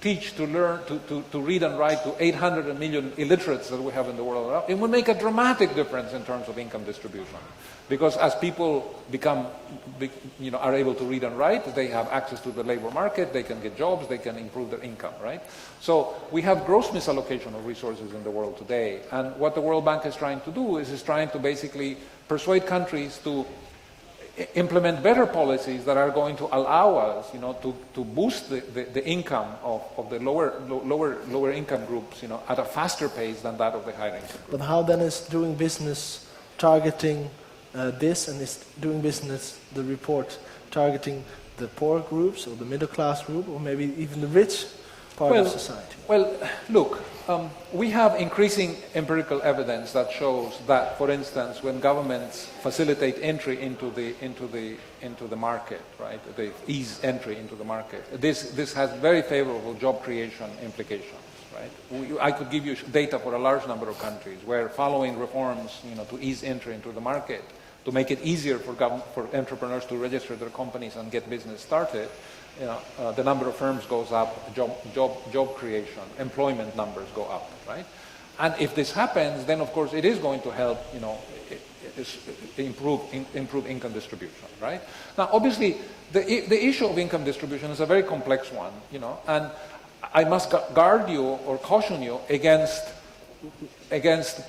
teach, to learn, to read and write to 800 million illiterates that we have in the world, it would make a dramatic difference in terms of income distribution. Because as people are able to read and write, they have access to the labor market, they can get jobs, they can improve their income, right? So we have gross misallocation of resources in the world today. And what the World Bank is trying to do is trying to basically persuade countries to implement better policies that are going to allow us, to boost the income of the lower income groups, at a faster pace than that of the higher income groups. But how then is doing business targeting this, and is doing business, the report, targeting the poor groups or the middle class group or maybe even the rich part of society? Well, look, we have increasing empirical evidence that shows that, for instance, when governments facilitate entry into the market, right, they ease entry into the market, this has very favorable job creation implications. Right? I could give you data for a large number of countries where, following reforms, to ease entry into the market, to make it easier for entrepreneurs to register their companies and get business started, the number of firms goes up, job creation, employment numbers go up, right? And if this happens, then of course it is going to help, improve income distribution, right? Now, obviously, the issue of income distribution is a very complex one, and I must guard you or caution you against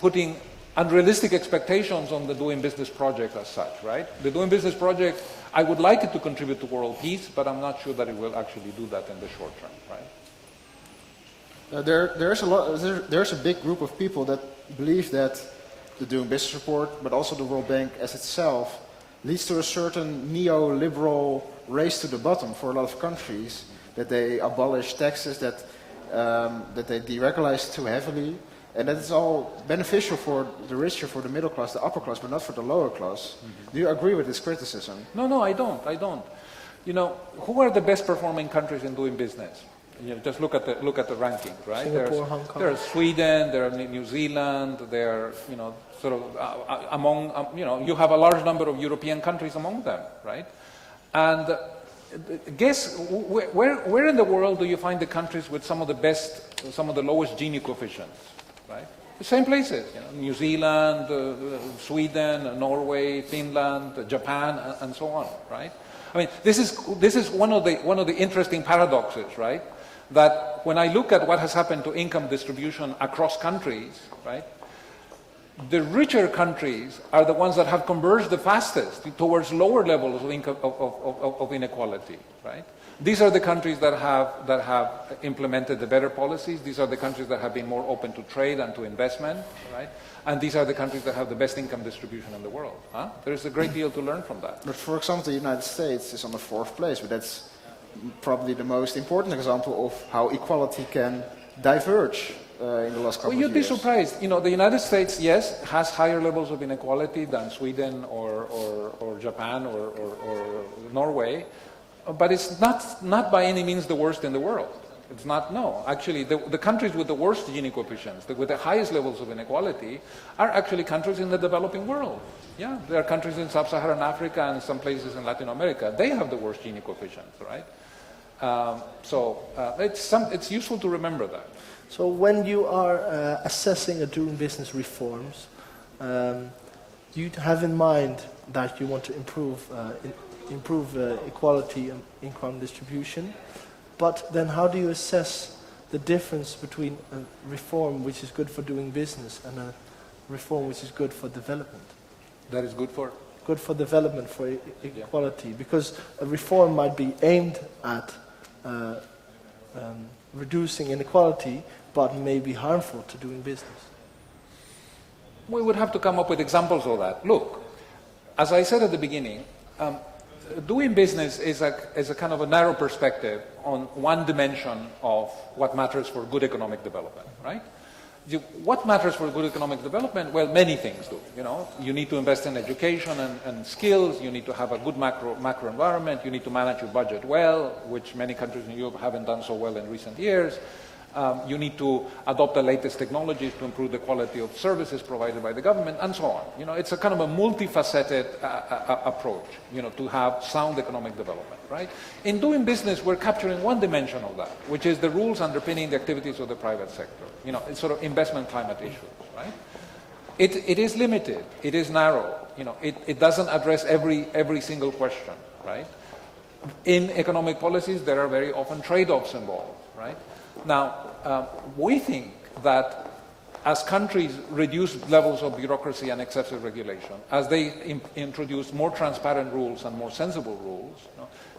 putting unrealistic expectations on the Doing Business project as such, right? The Doing Business project, I would like it to contribute to world peace, but I'm not sure that it will actually do that in the short term, right? There's a big group of people that believe that the Doing Business report, but also the World Bank as itself, leads to a certain neoliberal race to the bottom for a lot of countries, that they abolish taxes, that they deregulate too heavily, and that it's all beneficial for the richer, for the middle class, the upper class, but not for the lower class. Mm-hmm. Do you agree with this criticism? No, I don't. Who are the best performing countries in doing business? Just look at the rankings, right? Singapore, Hong Kong. There's Sweden, there are New Zealand, there are, you have a large number of European countries among them, right? And guess where in the world do you find the countries with some of the lowest Gini coefficients, right? The same places, New Zealand, Sweden, Norway, Finland, Japan, and so on, right? I mean, this is one of the interesting paradoxes, right? That when I look at what has happened to income distribution across countries, right? The richer countries are the ones that have converged the fastest towards lower levels of income of inequality, right? These are the countries that have implemented the better policies. These are the countries that have been more open to trade and to investment, right? And these are the countries that have the best income distribution in the world. Huh? There's a great deal to learn from that. But for example, the United States is on the 4th place, but that's probably the most important example of how equality can diverge in the last couple of years. Well, you'd be surprised. The United States, yes, has higher levels of inequality than Sweden or Japan or Norway, but it's not by any means the worst in the world. It's not, no. Actually, the countries with the worst Gini coefficients, with the highest levels of inequality, are actually countries in the developing world. Yeah, there are countries in sub-Saharan Africa and some places in Latin America. They have the worst Gini coefficients, right? It's useful to remember that. So when you are assessing or doing business reforms, you have in mind that you want to improve equality and income distribution, but then how do you assess the difference between a reform which is good for doing business and a reform which is good for development? That is good for? Good for development, for equality, because a reform might be aimed at reducing inequality, but may be harmful to doing business. We would have to come up with examples of that. Look, as I said at the beginning, doing business is a kind of a narrow perspective on one dimension of what matters for good economic development, right? What matters for good economic development? Well, many things do. You need to invest in education and skills. You need to have a good macro environment. You need to manage your budget well, which many countries in Europe haven't done so well in recent years. You need to adopt the latest technologies to improve the quality of services provided by the government, and so on. It's a kind of a multifaceted approach, to have sound economic development, right? In doing business, we're capturing one dimension of that, which is the rules underpinning the activities of the private sector. It's sort of investment climate issues, right? It is limited. It is narrow. It doesn't address every single question, right? In economic policies, there are very often trade-offs involved, right? Now, we think that as countries reduce levels of bureaucracy and excessive regulation, as they introduce more transparent rules and more sensible rules,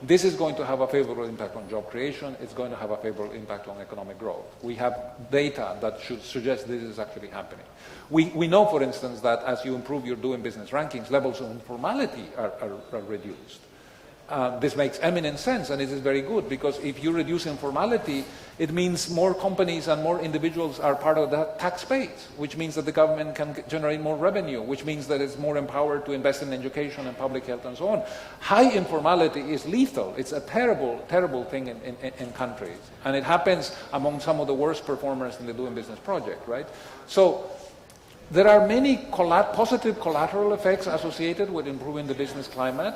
this is going to have a favorable impact on job creation. It's going to have a favorable impact on economic growth. We have data that should suggest this is actually happening. We know, for instance, that as you improve your doing business rankings, levels of informality are reduced. This makes eminent sense, and it is very good, because if you reduce informality, it means more companies and more individuals are part of the tax base, which means that the government can generate more revenue, which means that it's more empowered to invest in education and public health and so on. High informality is lethal. It's a terrible, terrible thing in countries, and it happens among some of the worst performers in the Doing Business project, right? So there are many positive collateral effects associated with improving the business climate,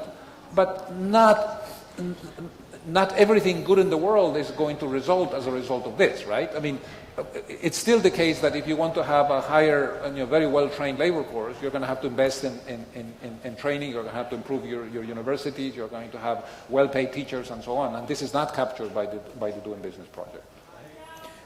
but not everything good in the world is going to result as a result of this, right? I mean, it's still the case that if you want to have a higher, very well-trained labor force, you're going to have to invest in training, you're going to have to improve your universities, you're going to have well-paid teachers and so on, and this is not captured by the Doing Business project.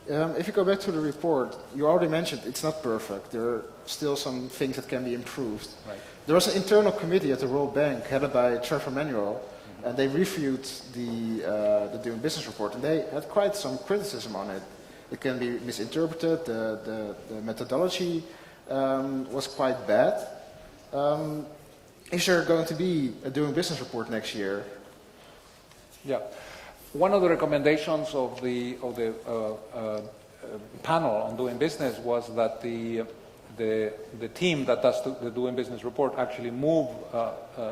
If you go back to the report, you already mentioned it's not perfect. There are still some things that can be improved. Right. There was an internal committee at the World Bank headed by Trevor Manuel, and they reviewed the Doing Business report, and they had quite some criticism on it. It can be misinterpreted, the methodology was quite bad. Is there going to be a Doing Business report next year? Yeah. One of the recommendations of the panel on Doing Business was that the team that does the Doing Business report actually move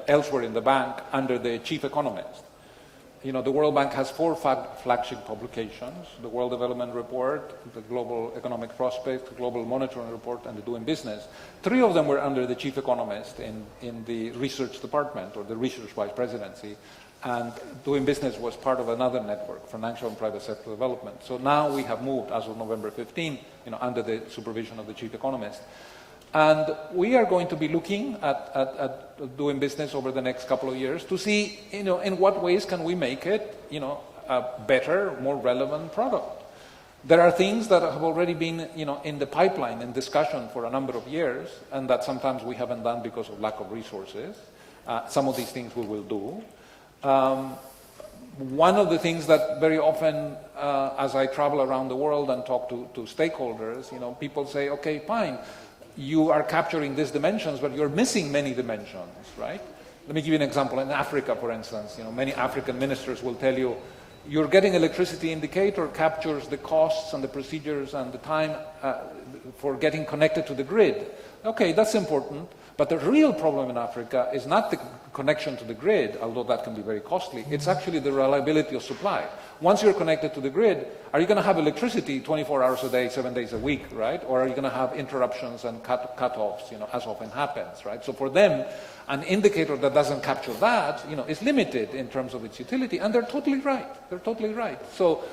elsewhere in the bank under the chief economist. The World Bank has 4 flagship publications: the World Development Report, the Global Economic Prospects, the Global Monitoring Report, and the Doing Business. 3 of them were under the chief economist in the research department, or the research vice presidency, and Doing Business was part of another network, Financial and Private Sector Development. So now we have moved, as of November 15, under the supervision of the chief economist. And we are going to be looking at Doing Business over the next couple of years to see, in what ways can we make it, a better, more relevant product. There are things that have already been, in the pipeline, in discussion for a number of years, and that sometimes we haven't done because of lack of resources. Some of these things we will do. one of the things that very often, as I travel around the world and talk to stakeholders, people say, okay, fine, you are capturing these dimensions, but you're missing many dimensions, right? Let me give you an example. In Africa, for instance, many African ministers will tell you, your getting electricity indicator captures the costs and the procedures and the time for getting connected to the grid. Okay, that's important, but the real problem in Africa is not the connection to the grid, although that can be very costly. It's actually the reliability of supply. Once you're connected to the grid, are you going to have electricity 24 hours a day, 7 days a week, right? Or are you going to have interruptions and cut-offs, as often happens, right? So for them, an indicator that doesn't capture that, is limited in terms of its utility, and they're totally right. They're totally right. So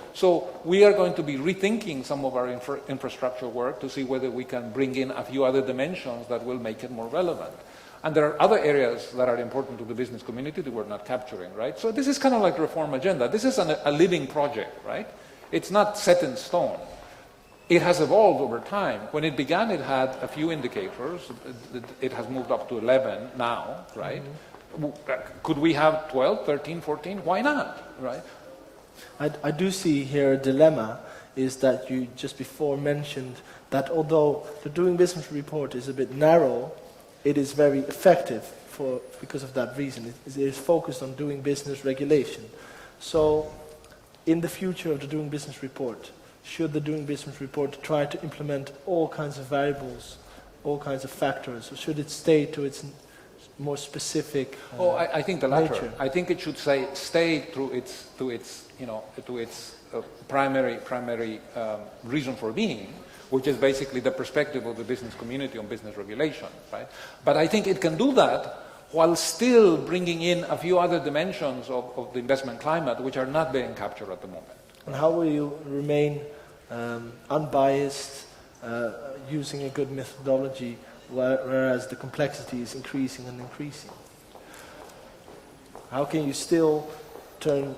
we are going to be rethinking some of our infrastructure work to see whether we can bring in a few other dimensions that will make it more relevant. And there are other areas that are important to the business community that we're not capturing, right? So this is kind of like the reform agenda. This is a living project, right? It's not set in stone. It has evolved over time. When it began, it had a few indicators. It has moved up to 11 now, right? Mm-hmm. Could we have 12, 13, 14? Why not, right? I do see here a dilemma, is that you just before mentioned that although the Doing Business report is a bit narrow, it is very effective because of that reason. It is focused on doing business regulation. So in the future of the Doing Business report, should the Doing Business report try to implement all kinds of variables, all kinds of factors, or should it stay to its more specific I think the latter. nature? I think it should stay to its primary reason for being, which is basically the perspective of the business community on business regulation, right? But I think it can do that while still bringing in a few other dimensions of the investment climate which are not being captured at the moment. And how will you remain unbiased, using a good methodology, whereas the complexity is increasing and increasing? How can you still turn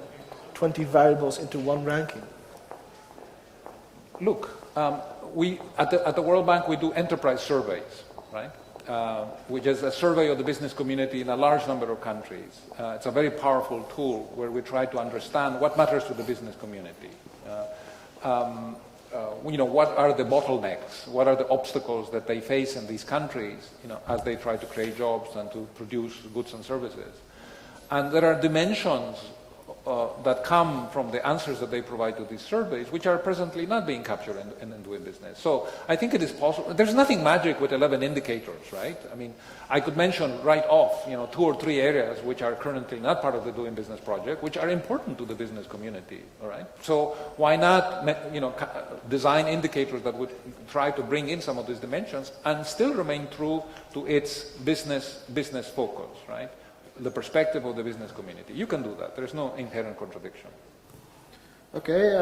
20 variables into one ranking? Look, we at the World Bank we do enterprise surveys, right? Which is a survey of the business community in a large number of countries. It's a very powerful tool where we try to understand what matters to the business community. What are the bottlenecks? What are the obstacles that they face in these countries, as they try to create jobs and to produce goods and services? And there are dimensions that come from the answers that they provide to these surveys, which are presently not being captured in doing business. So I think it is possible. There's nothing magic with 11 indicators, right? I mean, I could mention right off, 2 or 3 areas which are currently not part of the Doing Business project, which are important to the business community, all right? So why not, design indicators that would try to bring in some of these dimensions and still remain true to its business focus, right? The perspective of the business community. You can do that. There's no inherent contradiction. Okay,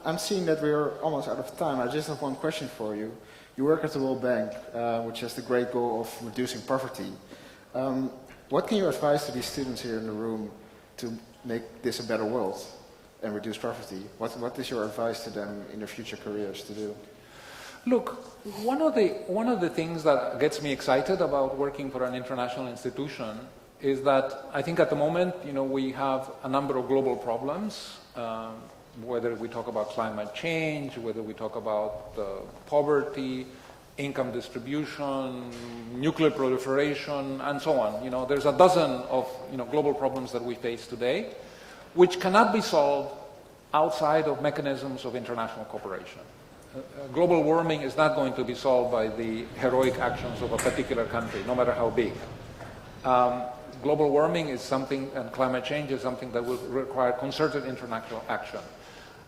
I'm seeing that we're almost out of time. I just have one question for you. You work at the World Bank, which has the great goal of reducing poverty. What can you advise to these students here in the room to make this a better world and reduce poverty? What is your advice to them in their future careers to do? Look, one of the things that gets me excited about working for an international institution is that I think at the moment, we have a number of global problems, whether we talk about climate change, whether we talk about poverty, income distribution, nuclear proliferation, and so on. There's a dozen of global problems that we face today, which cannot be solved outside of mechanisms of international cooperation. Global warming is not going to be solved by the heroic actions of a particular country, no matter how big. Global warming is something, and climate change is something that will require concerted international action.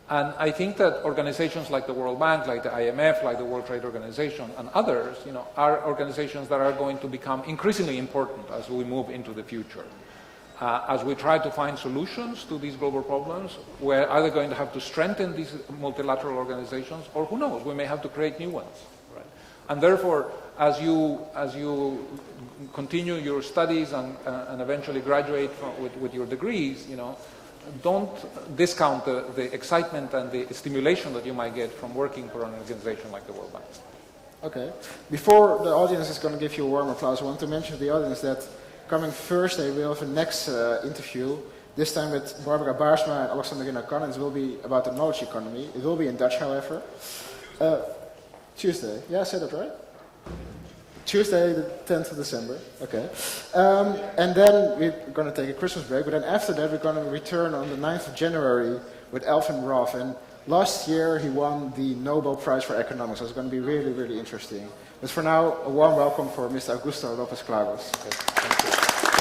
And I think that organizations like the World Bank, like the IMF, like the World Trade Organization, and others, are organizations that are going to become increasingly important as we move into the future. As we try to find solutions to these global problems, we're either going to have to strengthen these multilateral organizations, or who knows, we may have to create new ones. Right? And therefore, as you continue your studies and eventually graduate with your degrees, don't discount the excitement and the stimulation that you might get from working for an organization like the World Bank. Okay. Before the audience is going to give you a warm applause, I want to mention to the audience that coming Thursday we'll have a next interview This time with Barbara Baarsma and Alexander Gunnar-Kahn. It will be about the knowledge economy. It will be in Dutch, however. Tuesday. Yeah, I said that right? Tuesday, the 10th of December. Okay. And then we're going to take a Christmas break. But then after that, we're going to return on the 9th of January with Alvin Roth. And last year, he won the Nobel Prize for Economics. So it's going to be really, really interesting. But for now, a warm welcome for Mr. Augusto Lopez Claros. Okay. Thank you.